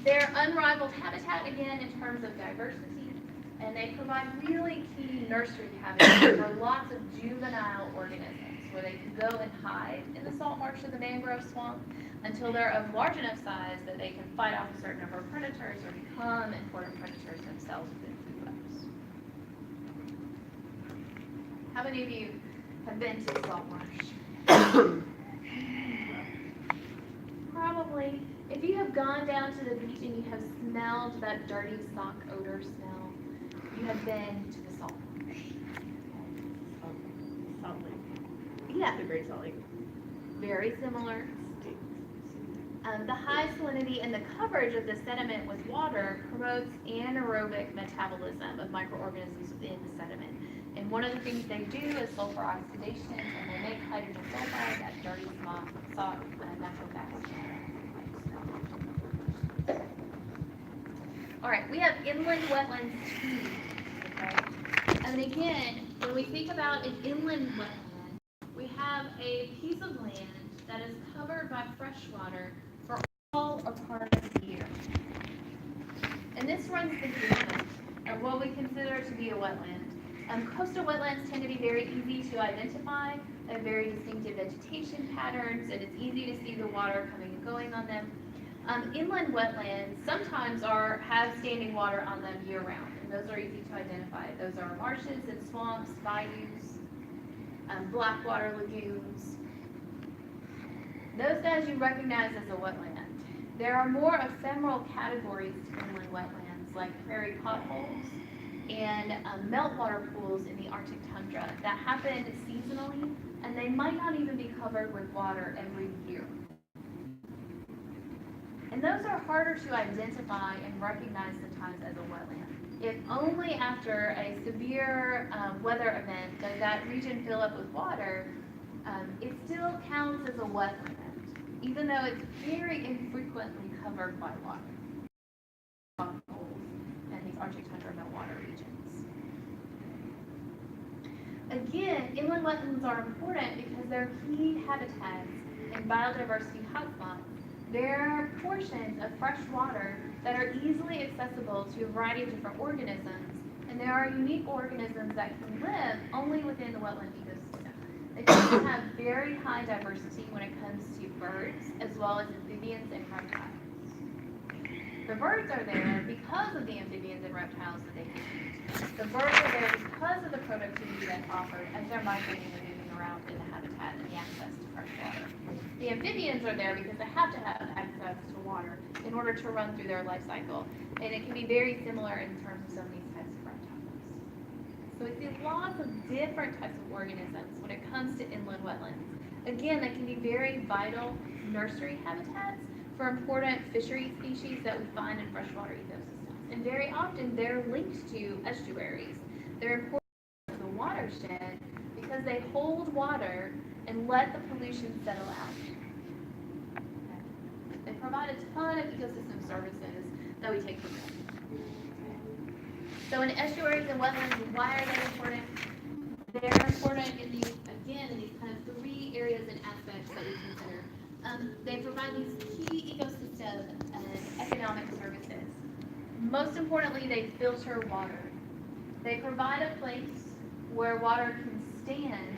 They're unrivaled habitat, again, in terms of diversity, and they provide really key nursery habitat for lots of juvenile organisms, where they can go and hide in the salt marsh of the mangrove swamp until they're of large enough size that they can fight off a certain number of predators or become important predators themselves within food webs. How many of you have been to the salt marsh? Probably. If you have gone down to the beach and you have smelled that dirty sock odor smell, you have been to the salt marsh. Salt Lake. Yeah, The Great Salt Lake. very similar. The high salinity and the coverage of the sediment with water promotes anaerobic metabolism of microorganisms within the sediment. And one of the things they do is sulfur oxidation, and they make hydrogen sulfide, that dirty sock natural gas. All right, we have inland wetlands too. Okay? And again, when we think about an inland wetland, we have have a piece of land that is covered by fresh water for all or part of the year. And this runs the gamut of what we consider to be a wetland. Coastal wetlands tend to be very easy to identify. They have very distinctive vegetation patterns, and it's easy to see the water coming and going on them. Inland wetlands sometimes have standing water on them year-round, and those are easy to identify. Those are marshes and swamps, bayous, blackwater lagoons. Those guys you recognize as a wetland. There are more ephemeral categories to inland wetlands, like prairie potholes and meltwater pools in the Arctic tundra that happen seasonally, and they might not even be covered with water every year. And those are harder to identify and recognize sometimes as a wetland. If only after a severe weather event does that region fill up with water, it still counts as a wetland, even though it's very infrequently covered by water. And these Arctic tundra meltwater regions. Again, inland wetlands are important because they're key habitats and biodiversity hotspots. They're portions of fresh water that are easily accessible to a variety of different organisms, and there are unique organisms that can live only within the wetland ecosystem. They tend to have very high diversity when it comes to birds, as well as amphibians and reptiles. The birds are there because of the amphibians and reptiles that they can eat. The birds are there because of the productivity that's offered as they're migrating and moving around in the habitat and the access to fresh water. The amphibians are there because they have to have access to water in order to run through their life cycle. And it can be very similar in terms of some of these types of reptiles. So we see lots of different types of organisms when it comes to inland wetlands. Again, they can be very vital nursery habitats for important fishery species that we find in freshwater ecosystems. And very often they're linked to estuaries. They're important to the watershed because they hold water and let the pollution settle out. Okay. They provide a ton of ecosystem services that we take for granted. So in estuaries and wetlands, why are they important? They're important in these, again, in these kind of three areas and aspects that we consider. They provide these key ecosystem and economic services. Most importantly, they filter water. They provide a place where water can stand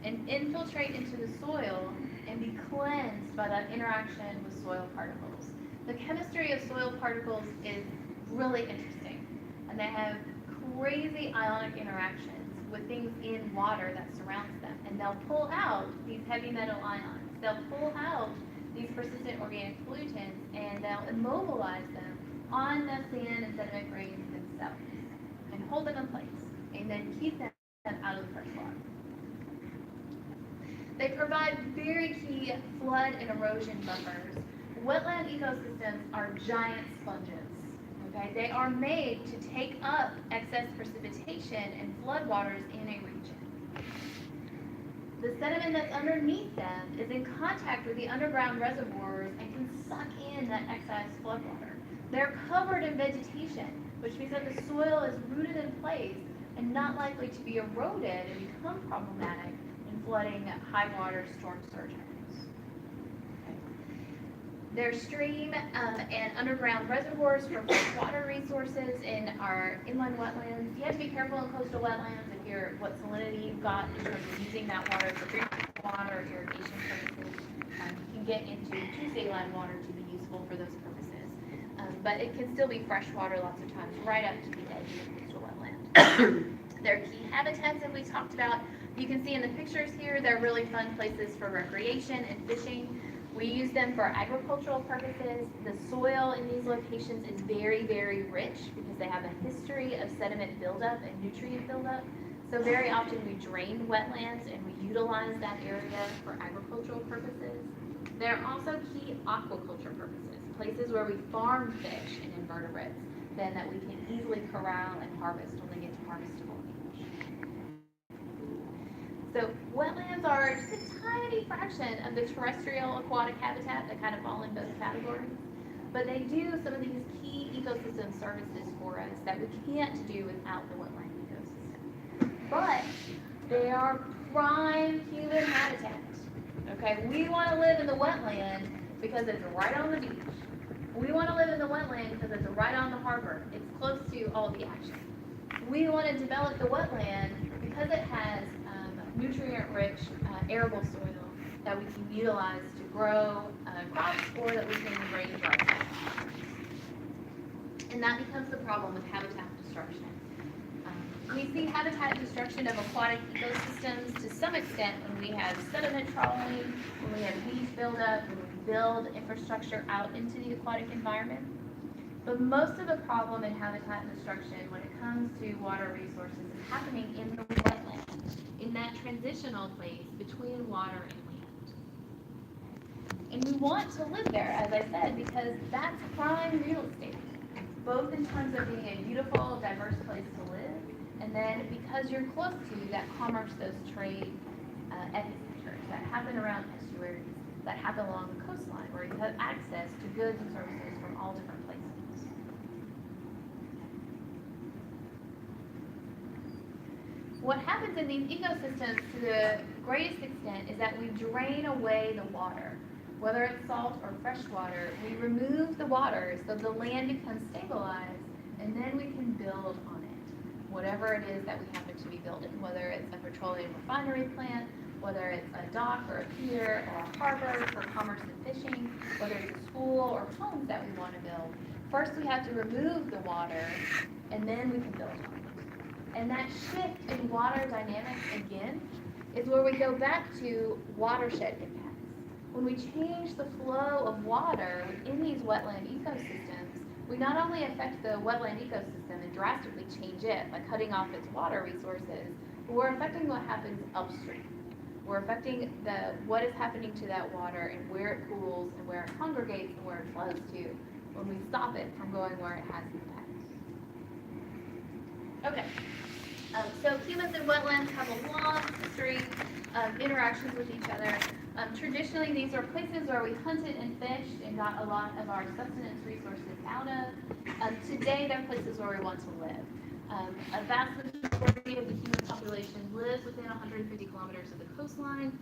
and infiltrate into the soil and be cleansed by that interaction with soil particles. The chemistry of soil particles is really interesting, and they have crazy ionic interactions with things in water that surrounds them, and they'll pull out these heavy metal ions. They'll pull out these persistent organic pollutants, and they'll immobilize them on the sand and sediment grains themselves and hold them in place and then keep them out of the fresh water. They provide very key flood and erosion buffers. Wetland ecosystems are giant sponges. Okay? They are made to take up excess precipitation and floodwaters in a region. The sediment that's underneath them is in contact with the underground reservoirs and can suck in that excess floodwater. They're covered in vegetation, which means that the soil is rooted in place and not likely to be eroded and become problematic in flooding high water storm surge areas. Okay. There's stream and underground reservoirs for water resources in our inland wetlands. You have to be careful in coastal wetlands what salinity you've got in terms of using that water for drinking water or irrigation purposes. You can get into too saline water to be useful for those purposes. But it can still be fresh water lots of times right up to the edge of the coastal wetland. They're key habitats that we talked about. You can see in the pictures here, they're really fun places for recreation and fishing. We use them for agricultural purposes. The soil in these locations is very, very rich because they have a history of sediment buildup and nutrient buildup. So very often we drain wetlands and we utilize that area for agricultural purposes. They're also key aquaculture purposes, places where we farm fish and invertebrates, then that we can easily corral and harvest when they get to harvestable age. So wetlands are just a tiny fraction of the terrestrial aquatic habitat that kind of fall in both categories. But they do some of these key ecosystem services for us that we can't do without the wetland ecosystem. But they are prime human habitat. Okay, we want to live in the wetland because it's right on the beach. We want to live in the wetland because it's right on the harbor. It's close to all the action. We want to develop the wetland because it has nutrient-rich arable soil that we can utilize to grow crops or that we can range our crops. And that becomes the problem with habitat destruction. We see habitat destruction of aquatic ecosystems to some extent when we have sediment trawling, when we have weed buildup, when we build infrastructure out into the aquatic environment. But most of the problem in habitat destruction when it comes to water resources is happening in the wetland, in that transitional place between water and land. And we want to live there, as I said, because that's prime real estate, both in terms of being a beautiful, diverse place to live, and then because you're close to that commerce, those trade epicenters that happen around estuaries, that happen along the coastline, where you have access to goods and services from all different places. What happens in these ecosystems to the greatest extent is that we drain away the water. Whether it's salt or fresh water, we remove the water so the land becomes stabilized, and then we can build on it. Whatever it is that we happen to be building, whether it's a petroleum refinery plant, whether it's a dock or a pier or a harbor for commerce and fishing, whether it's a school or homes that we want to build. First we have to remove the water, and then we can build on it. And that shift in water dynamics, again, is where we go back to watershed impacts. When we change the flow of water within these wetland ecosystems, we not only affect the wetland ecosystem and drastically change it by cutting off its water resources, but we're affecting what happens upstream. We're affecting what is happening to that water and where it pools and where it congregates and where it flows to when we stop it from going where it has in the past. Okay. So humans and wetlands have a long history of interactions with each other. Traditionally, these are places where we hunted and fished and got a lot of our sustenance resources out of. Today, they're places where we want to live. A vast majority of the human population lives within 150 kilometers of the coastline.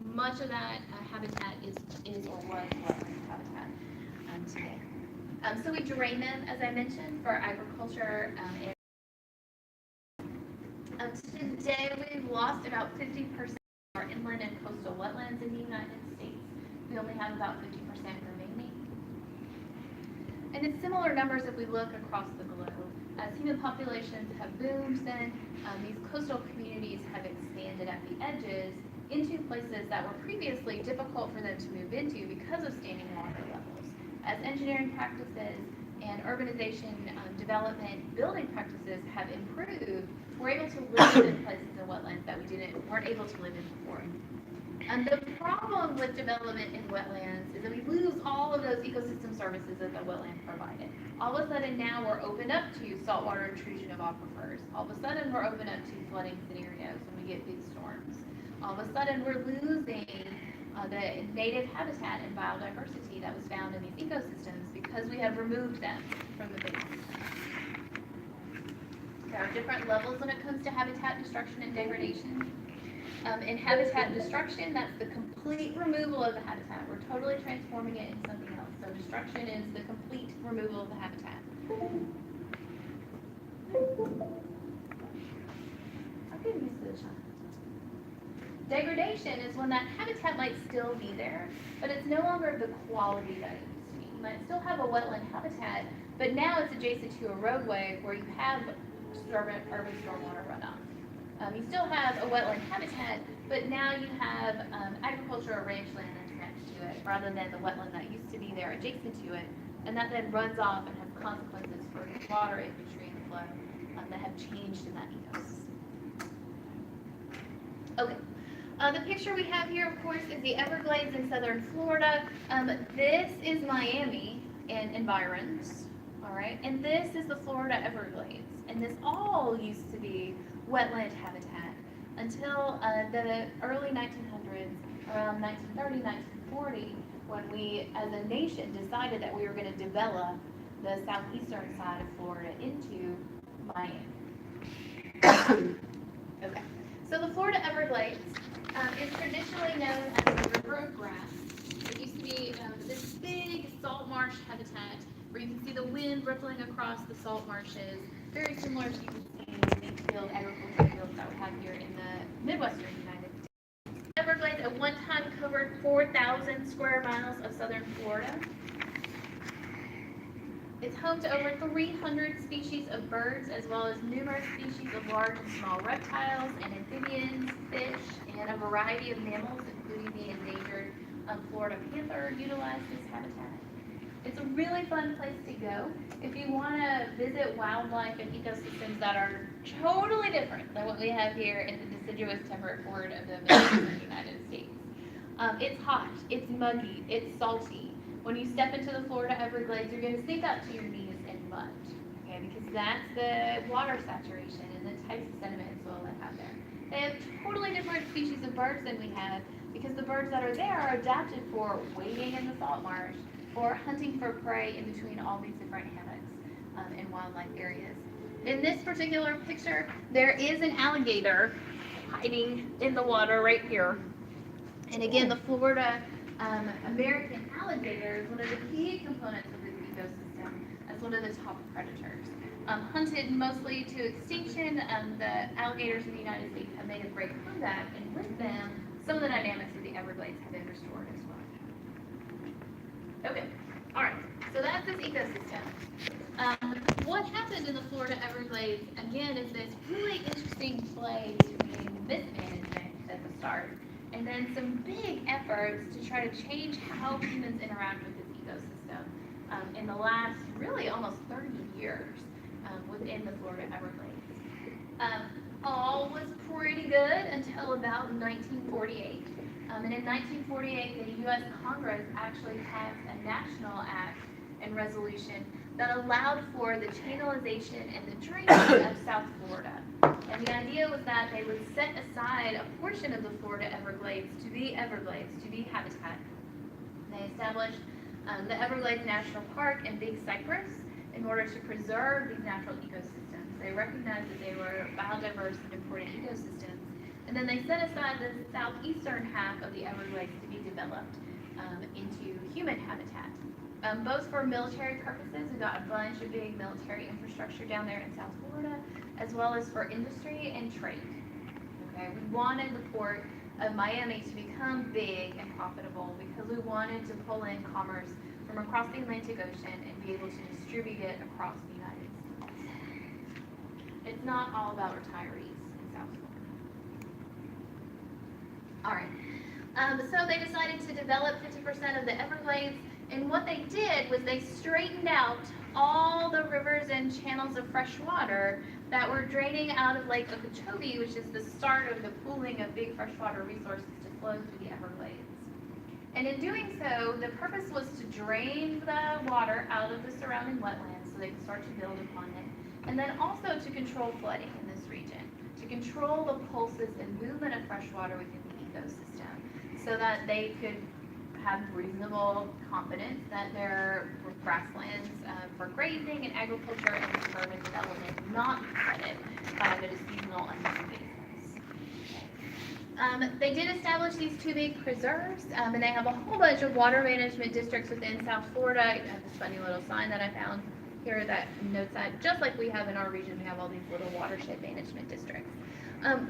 Much of that habitat is or was wetland habitat today. So we drain them, as I mentioned, for agriculture and today, we've lost about 50% of our inland and coastal wetlands in the United States. We only have about 50% remaining. And it's similar numbers if we look across the globe. As human populations have boomed, then these coastal communities have expanded at the edges into places that were previously difficult for them to move into because of standing water levels. As engineering practices and urbanization development building practices have improved, we're able to live in places and wetlands that we weren't able to live in before. And the problem with development in wetlands is that we lose all of those ecosystem services that the wetland provided. All of a sudden now we're open up to saltwater intrusion of aquifers. All of a sudden we're open up to flooding scenarios when we get big storms. All of a sudden we're losing the native habitat and biodiversity that was found in these ecosystems because we have removed them from the basin. There are different levels when it comes to habitat destruction and degradation. In habitat destruction, that's the complete removal of the habitat. We're totally transforming it into something else. So destruction is the complete removal of the habitat. I'm getting used to the shot. Degradation is when that habitat might still be there, but it's no longer the quality that it used to be. You might still have a wetland habitat, but now it's adjacent to a roadway where you have urban stormwater runoff. You still have a wetland habitat, but now you have agriculture or ranch land attached to it, rather than the wetland that used to be there adjacent to it, and that then runs off and has consequences for water and nutrient flow that have changed in that ecosystem. Okay. The picture we have here, of course, is the Everglades in southern Florida. This is Miami and environs, all right? And this is the Florida Everglades. And this all used to be wetland habitat until the early 1900s, around 1930, 1940, when we, as a nation, decided that we were going to develop the southeastern side of Florida into Miami. Okay. So the Florida Everglades is traditionally known as the River of Grass. It used to be this big salt marsh habitat where you can see the wind rippling across the salt marshes, very similar to you can see the big field agricultural fields that we have here in the Midwestern United States. The Everglades at one time covered 4,000 square miles of southern Florida. It's home to over 300 species of birds, as well as numerous species of large and small reptiles and amphibians, fish, and a variety of mammals, including the endangered Florida panther, utilize this habitat. It's a really fun place to go if you want to visit wildlife and ecosystems that are totally different than what we have here in the deciduous temperate forest of the Midwestern United States. It's hot, it's muggy, it's salty. When you step into the Florida Everglades, you're going to sink up to your knees in mud, okay? Because that's the water saturation and the types of sediment and soil they have there. They have totally different species of birds than we have because the birds that are there are adapted for wading in the salt marsh or hunting for prey in between all these different hammocks and wildlife areas. In this particular picture, there is an alligator hiding in the water right here. And again, the Florida American alligator is one of the key components of this ecosystem as one of the top predators. Hunted mostly to extinction, the alligators in the United States have made a great comeback, and with them, some of the dynamics of the Everglades have been restored as well. Okay, all right, so that's this ecosystem. What happened in the Florida Everglades, again, is this really interesting play between mismanagement at the start and then some big efforts to try to change how humans interact with this ecosystem in the last really almost 30 years within the Florida Everglades. All was pretty good until about 1948. And in 1948, the U.S. Congress actually passed a national act and resolution that allowed for the channelization and the drainage of South Florida. And the idea was that they would set aside a portion of the Florida Everglades, to be habitat. They established the Everglades National Park and Big Cypress in order to preserve these natural ecosystems. They recognized that they were biodiverse and important ecosystems. And then they set aside the southeastern half of the Everglades to be developed into human habitat. Both for military purposes, we've got a bunch of big military infrastructure down there in South Florida, as well as for industry and trade. Okay, we wanted the port of Miami to become big and profitable because we wanted to pull in commerce from across the Atlantic Ocean and be able to distribute it across the United States. It's not all about retirees in South Florida. All right, so they decided to develop 50% of the Everglades. And what they did was they straightened out all the rivers and channels of fresh water that were draining out of Lake Okeechobee, which is the start of the pooling of big freshwater resources to flow through the Everglades. And in doing so, the purpose was to drain the water out of the surrounding wetlands so they could start to build upon it. And then also to control flooding in this region, to control the pulses and movement of fresh water within the ecosystem so that they could have reasonable confidence that there were grasslands for grazing and agriculture and urban development not flooded by the seasonal unused basins. They did establish these two big preserves, and they have a whole bunch of water management districts within South Florida. I have this funny little sign that I found here that notes that, just like we have in our region, we have all these little watershed management districts.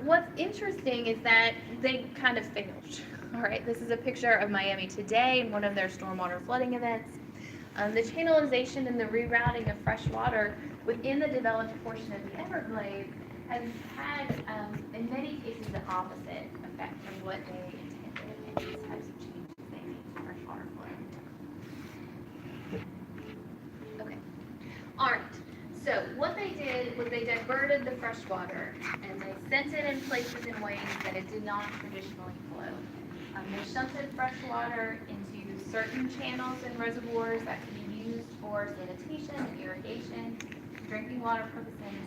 What's interesting is that they kind of failed. All right, this is a picture of Miami today in one of their stormwater flooding events. The channelization and the rerouting of fresh water within the developed portion of the Everglades has had, in many cases, the opposite effect from what they intended in these types of changes they made to freshwater flow. Okay, all right. So what they did was they diverted the fresh water and they sent it in places and ways that it did not traditionally flow. They shunted fresh water into certain channels and reservoirs that could be used for sanitation and irrigation, drinking water purposes,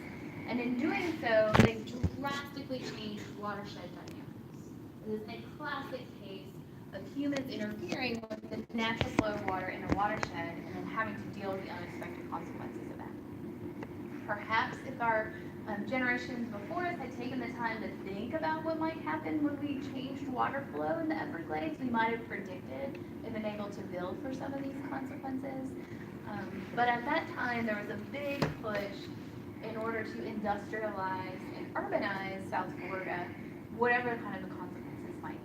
and in doing so, they drastically changed watershed dynamics. It is a classic case of humans interfering with the natural flow of water in a watershed and then having to deal with the unexpected consequences of that. Perhaps if our Generations before us had taken the time to think about what might happen when we changed water flow in the Everglades. We might have predicted and been able to build for some of these consequences. But at that time, there was a big push in order to industrialize and urbanize South Florida, whatever kind of the consequences might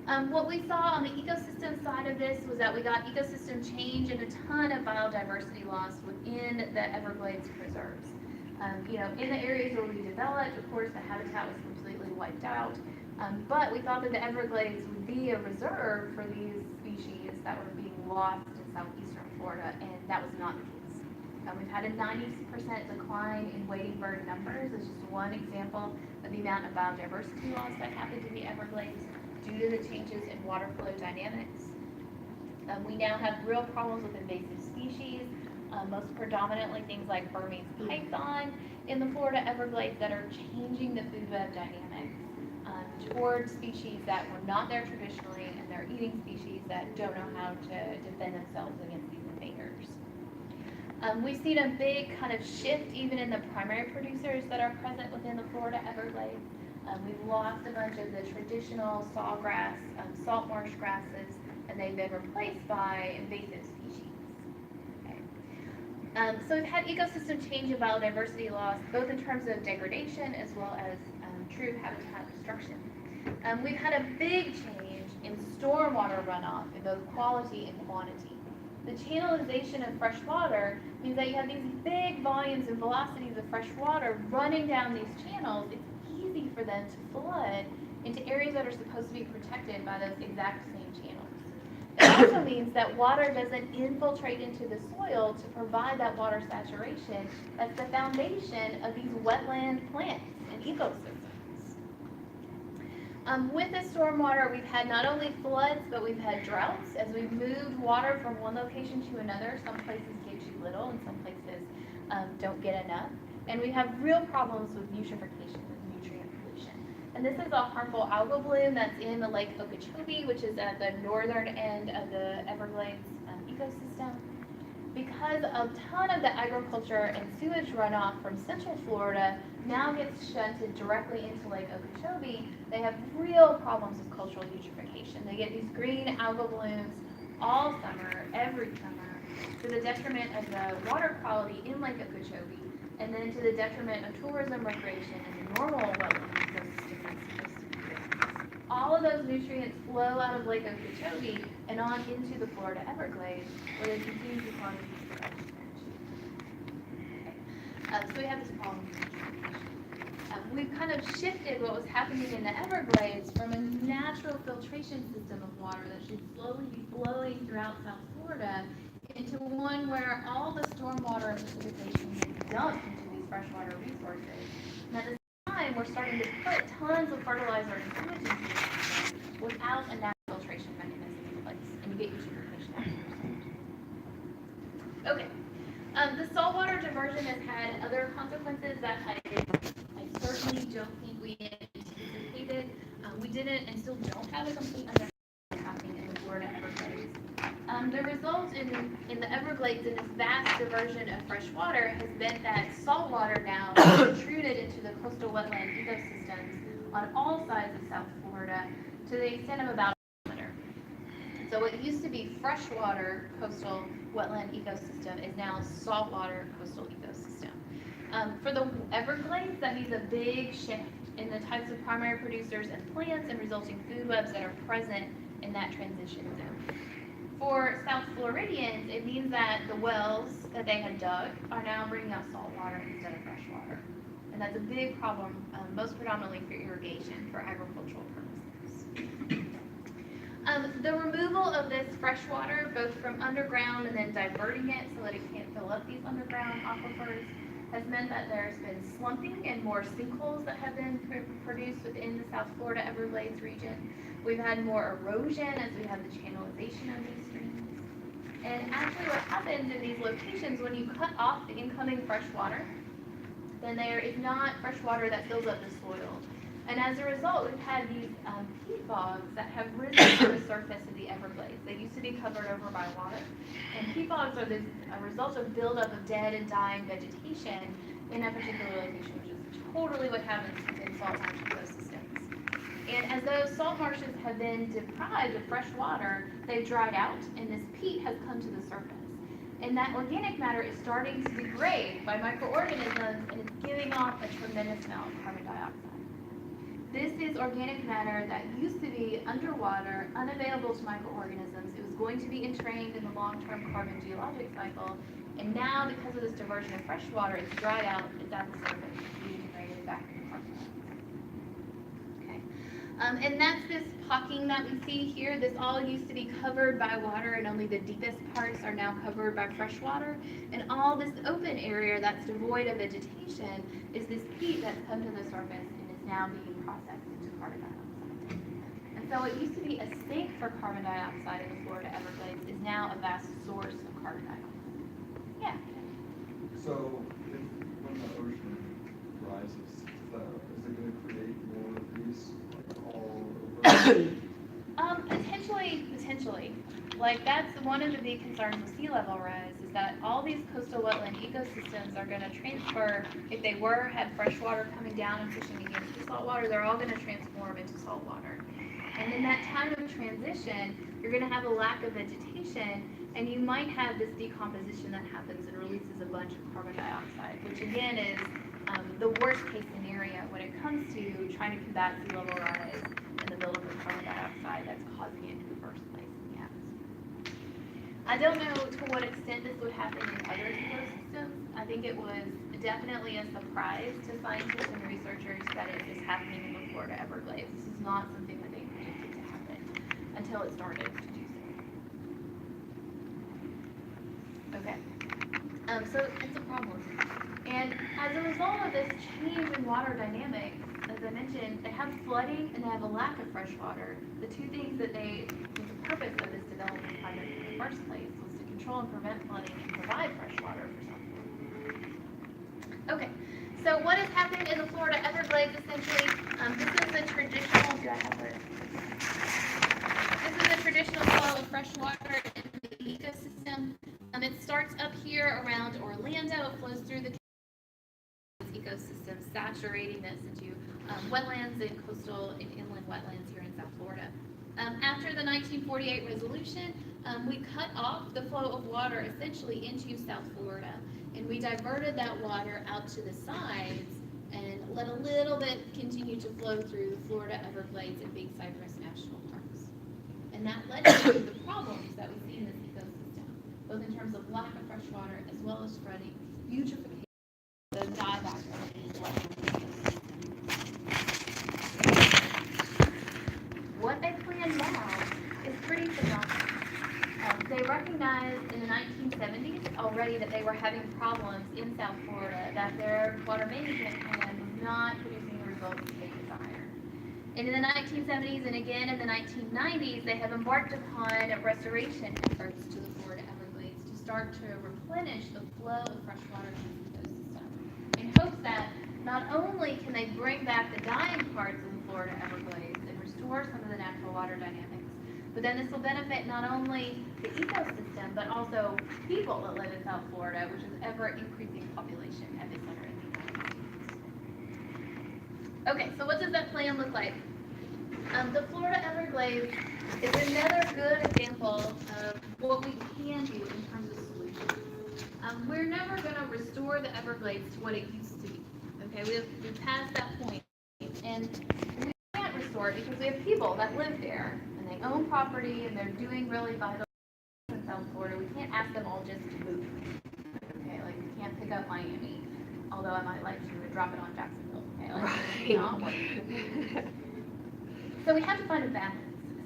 be. What we saw on the ecosystem side of this was that we got ecosystem change and a ton of biodiversity loss within the Everglades preserves. In the areas where we developed, of course, the habitat was completely wiped out. But we thought that the Everglades would be a reserve for these species that were being lost in southeastern Florida, and that was not the case. We've had a 90% decline in wading bird numbers. It's just one example of the amount of biodiversity loss that happened in the Everglades due to the changes in water flow dynamics. We now have real problems with invasive species, most predominantly things like Burmese python in the Florida Everglades that are changing the food web dynamics toward species that were not there traditionally, and they're eating species that don't know how to defend themselves against these invaders. We've seen a big kind of shift even in the primary producers that are present within the Florida Everglades. We've lost a bunch of the traditional sawgrass, salt marsh grasses, and they've been replaced by invasive species. Okay. So we've had ecosystem change and biodiversity loss, both in terms of degradation as well as true habitat destruction. We've had a big change in stormwater runoff in both quality and quantity. The channelization of fresh water means that you have these big volumes and velocities of fresh water running down these channels. It's easy for them to flood into areas that are supposed to be protected by those exact same channels. It also means that water doesn't infiltrate into the soil to provide that water saturation that's the foundation of these wetland plants and ecosystems. With this stormwater, we've had not only floods, but we've had droughts. As we've moved water from one location to another, some places get too little and some places don't get enough. And we have real problems with eutrophication, with nutrient pollution. And this is a harmful algal bloom that's in the Lake Okeechobee, which is at the northern end of the Everglades ecosystem. Because a ton of the agriculture and sewage runoff from central Florida now gets shunted directly into Lake Okeechobee, they have real problems with cultural eutrophication. They get these green algal blooms all summer, every summer, to the detriment of the water quality in Lake Okeechobee, and then to the detriment of tourism, recreation, and the normal wetland ecosystem that's supposed to be there. All of those nutrients flow out of Lake Okeechobee and on into the Florida Everglades, where they continue to cause these production. So we have this problem with eutrophication. We've kind of shifted what was happening in the Everglades from a natural filtration system of water that should slowly be flowing throughout South Florida into one where all the stormwater and precipitation is dumped into these freshwater resources. And at the same time, we're starting to put tons of fertilizer and sewage into the system without a natural filtration mechanism in place, and you get eutrophication. Okay. The saltwater diversion has had other consequences that I certainly don't think we anticipated. We didn't and still don't have a complete understanding of what's happening in the Florida Everglades. The result in the Everglades in this vast diversion of fresh water has been that salt water now is intruded into the coastal wetland ecosystems on all sides of South Florida to the extent of about a kilometer. So what used to be freshwater coastal wetland ecosystem is now saltwater coastal ecosystem. For the Everglades, that means a big shift in the types of primary producers and plants and resulting food webs that are present in that transition zone. For South Floridians, it means that the wells that they had dug are now bringing out salt water instead of fresh water. And that's a big problem, most predominantly for irrigation, for agricultural purposes. The removal of this fresh water, both from underground and then diverting it so that it can't fill up these underground aquifers, has meant that there's been slumping and more sinkholes that have been produced within the South Florida Everglades region. We've had more erosion as we have the channelization of these streams. And actually what happens in these locations when you cut off the incoming fresh water, then there is not fresh water that fills up the soil. And as a result, we've had these peat bogs that have risen to the surface of the Everglades. They used to be covered over by water. And peat bogs are a result of buildup of dead and dying vegetation in a particular location, which is totally what happens in salt marsh ecosystems. And as those salt marshes have been deprived of fresh water, they've dried out, and this peat has come to the surface. And that organic matter is starting to degrade by microorganisms, and it's giving off a tremendous amount of carbon dioxide. This is organic matter that used to be underwater, unavailable to microorganisms. It was going to be entrained in the long-term carbon geologic cycle, and now because of this diversion of fresh water, it's dried out, it's at the surface, it's being degraded back into carbon dioxide. Okay. And that's this pocking that we see here. This all used to be covered by water, and only the deepest parts are now covered by fresh water. And all this open area that's devoid of vegetation is this peat that's come to the surface and is now being processed into carbon dioxide. And so what used to be a sink for carbon dioxide in the Florida Everglades is now a vast source of carbon dioxide. Yeah. So if, when the ocean rises, is it gonna create more of these like all over? Potentially. Like, that's one of the big concerns with sea level rise, is that all these coastal wetland ecosystems are gonna transfer, if they had fresh water coming down and pushing against the salt water, they're all gonna transform into salt water. And in that time of transition, you're gonna have a lack of vegetation, and you might have this decomposition that happens and releases a bunch of carbon dioxide, which again is the worst case scenario when it comes to trying to combat sea level rise and the buildup of carbon dioxide that's causing it in the first place in the atmosphere. I don't know to what extent this would happen in other ecosystems. I think it was definitely a surprise to scientists and researchers that it is happening in the Florida Everglades. This is not something that they predicted to happen until it started to do so. Okay. So it's a problem. And as a result of this change in water dynamics, as I mentioned, they have flooding and they have a lack of fresh water. The two things that the purpose of this development project in the first place was to control and prevent flooding and provide fresh water for South Florida. Okay, so what has happened in the Florida Everglades essentially, this is the traditional, this is a traditional flow of fresh water in the ecosystem. It starts up here around Orlando, it flows through the ecosystem, saturating this into wetlands and coastal and inland wetlands here in South Florida. After the 1948 resolution, we cut off the flow of water essentially into South Florida, and we diverted that water out to the sides and let a little bit continue to flow through the Florida Everglades and Big Cypress National Parks. And that led to the problems that we see in this ecosystem, both in terms of lack of fresh water as well as flooding, eutrophication, the dieback of these wetlands. What they plan now is pretty phenomenal. They recognized in the 1970s already that they were having problems in South Florida, that their water management plan was not producing the results they desired. And in the 1970s and again in the 1990s, they have embarked upon restoration efforts to the Florida Everglades to start to replenish the flow of fresh water to the ecosystem, in hopes that not only can they bring back the dying parts of the Florida Everglades and restore some of the natural water dynamics, but then this will benefit not only the ecosystem, but also people that live in South Florida, which is ever increasing population epicenter in the United States. Okay, so what does that plan look like? The Florida Everglades is another good example of what we can do in terms of solutions. We're never going to restore the Everglades to what it used to be. Okay, we've passed that point, and we can't restore it because we have people that live there and they own property and they're doing really vital things in South Florida. We can't ask them all just to move. Okay, like we can't pick up Miami, although I might like to drop it on Jacksonville. Okay, like it's not working. So we have to find a balance.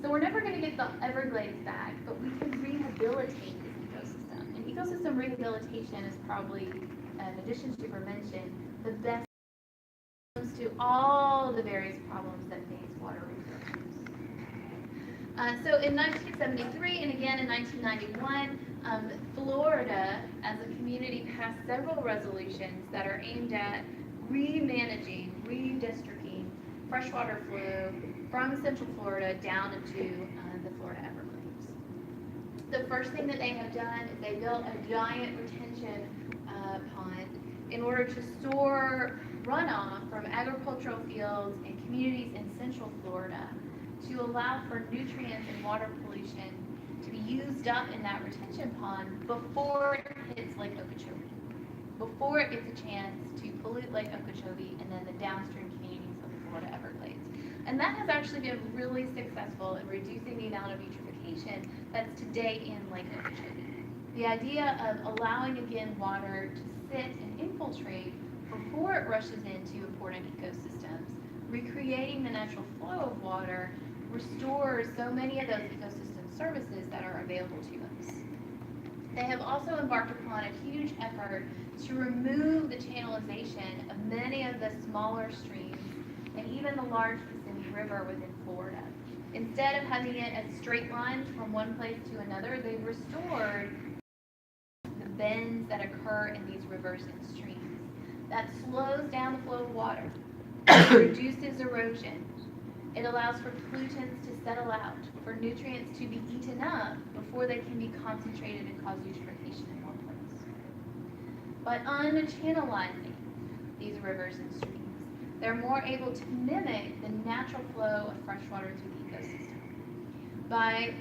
So we're never going to get the Everglades back, but we can rehabilitate this ecosystem. And ecosystem rehabilitation is probably, in addition to prevention, the best to all the various problems that face water resources. So in 1973 and again in 1991, Florida as a community passed several resolutions that are aimed at remanaging, redistricting freshwater flow from Central Florida down into the Florida Everglades. The first thing that they have done is they built a giant retention pond in order to store runoff from agricultural fields and communities in central Florida to allow for nutrients and water pollution to be used up in that retention pond before it hits Lake Okeechobee, before it gets a chance to pollute Lake Okeechobee and then the downstream communities of the Florida Everglades. And that has actually been really successful in reducing the amount of eutrophication that's today in Lake Okeechobee. The idea of allowing again water to sit and infiltrate before it rushes into important ecosystems, recreating the natural flow of water, restores so many of those ecosystem services that are available to us. They have also embarked upon a huge effort to remove the channelization of many of the smaller streams and even the large Kissimmee River within Florida. Instead of having it as straight lines from one place to another, they've restored the bends that occur in these rivers and streams. That slows down the flow of water, it reduces erosion, it allows for pollutants to settle out, for nutrients to be eaten up before they can be concentrated and cause eutrophication in one place. By unchannelizing these rivers and streams, they're more able to mimic the natural flow of fresh water through the ecosystem. By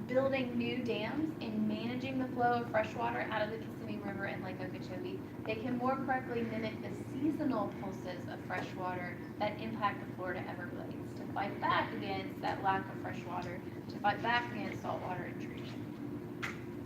building new dams and managing the flow of fresh water out of the Kissimmee River and Lake Okeechobee, they can more correctly mimic the seasonal pulses of fresh water that impact the Florida Everglades to fight back against that lack of fresh water, to fight back against saltwater intrusion.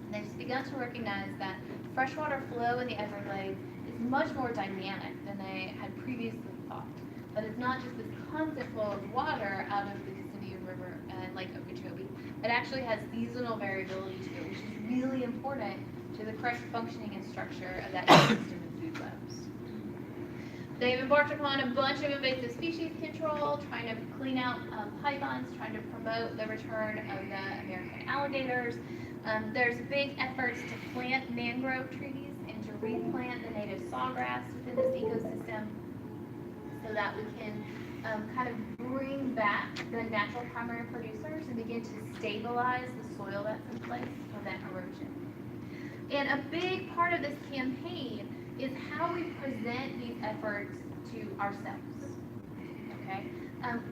And they've begun to recognize that freshwater flow in the Everglades is much more dynamic than they had previously thought. That it's not just this constant flow of water out of the Kissimmee River and Lake Okeechobee. It actually has seasonal variability to it, which is really important to the correct functioning and structure of that ecosystem and food webs. They've embarked upon a bunch of invasive species control, trying to clean out pythons, trying to promote the return of the American alligators. There's big efforts to plant mangrove trees and to replant the native sawgrass within this ecosystem so that we can kind of bring back the natural primary producers and begin to stabilize the soil that's in place to prevent erosion. And a big part of this campaign is how we present these efforts to ourselves, okay?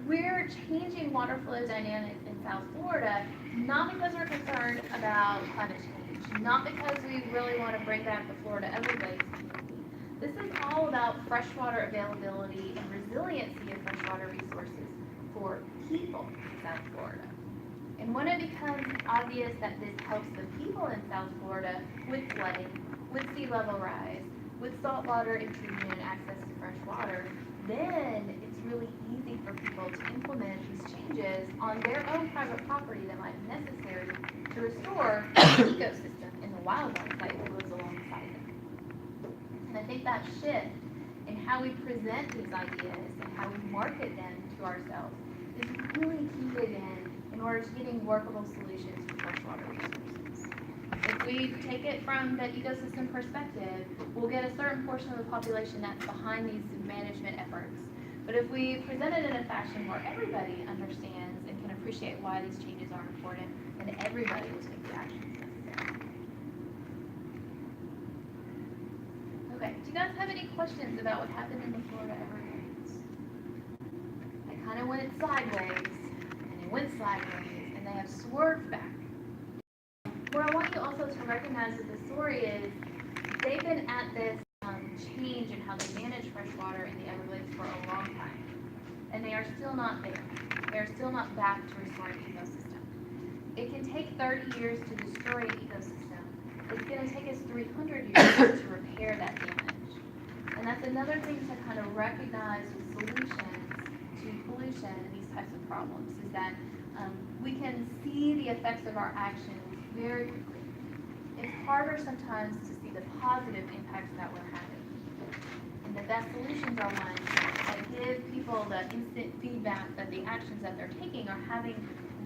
We're changing water flow dynamics in South Florida, not because we're concerned about climate change, not because we really want to bring back the Florida Everglades community. This is all about freshwater availability and resiliency of freshwater resources for people in South Florida. And when it becomes obvious that this helps the people in South Florida with flooding, with sea level rise, with saltwater intrusion and access to fresh water, then it's really easy for people to implement these changes on their own private property that might be necessary to restore the ecosystem and the wildlife that lives alongside them. And I think that shift in how we present these ideas and how we market them to ourselves is really key again in order to getting workable solutions for freshwater resources. If we take it from the ecosystem perspective, we'll get a certain portion of the population that's behind these management efforts. But if we present it in a fashion where everybody understands and can appreciate why these changes are important, then everybody will take the actions necessary. Okay, do you guys have any questions about what happened in the Florida Everglades? I kind of went sideways, and it went sideways, and they have swerved back. What I want you also to recognize with the story is they've been at this change in how they manage fresh water in the Everglades for a long time. And they are still not there. They're still not back to restoring the ecosystem. It can take 30 years to destroy an ecosystem. It's going to take us 300 years to repair that damage. And that's another thing to kind of recognize with solutions to pollution and these types of problems is that we can see the effects of our actions very quickly. It's harder sometimes to see the positive impacts that we're having. And the best solutions are ones that give people the instant feedback that the actions that they're taking are having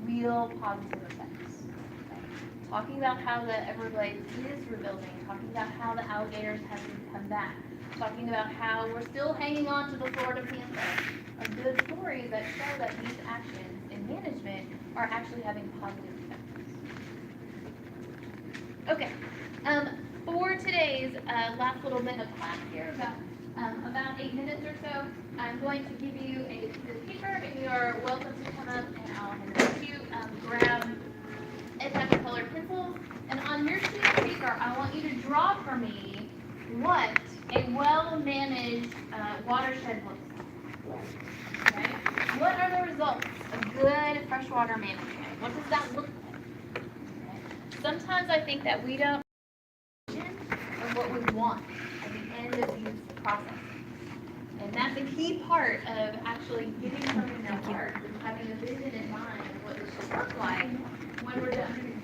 real positive effects. Okay? Talking about how the Everglades is rebuilding, talking about how the alligators have come back, talking about how we're still hanging on to the Florida panther are good stories that show that these actions and management are actually having positive effects. Okay, for for today's last little bit of class here, about 8 minutes or so, I'm going to give you a piece of paper, and you are welcome to come up, and I'll hand it to you. Grab a pack of colored pencils, and on your sheet of paper, I want you to draw for me what a well-managed watershed looks like. Okay? What are the results of good freshwater management? What does that look like? Okay? Sometimes I think that we don't of what we want at the end of these processes. And that's a key part of actually getting from your heart, having a vision in mind of what this should look like when we're done.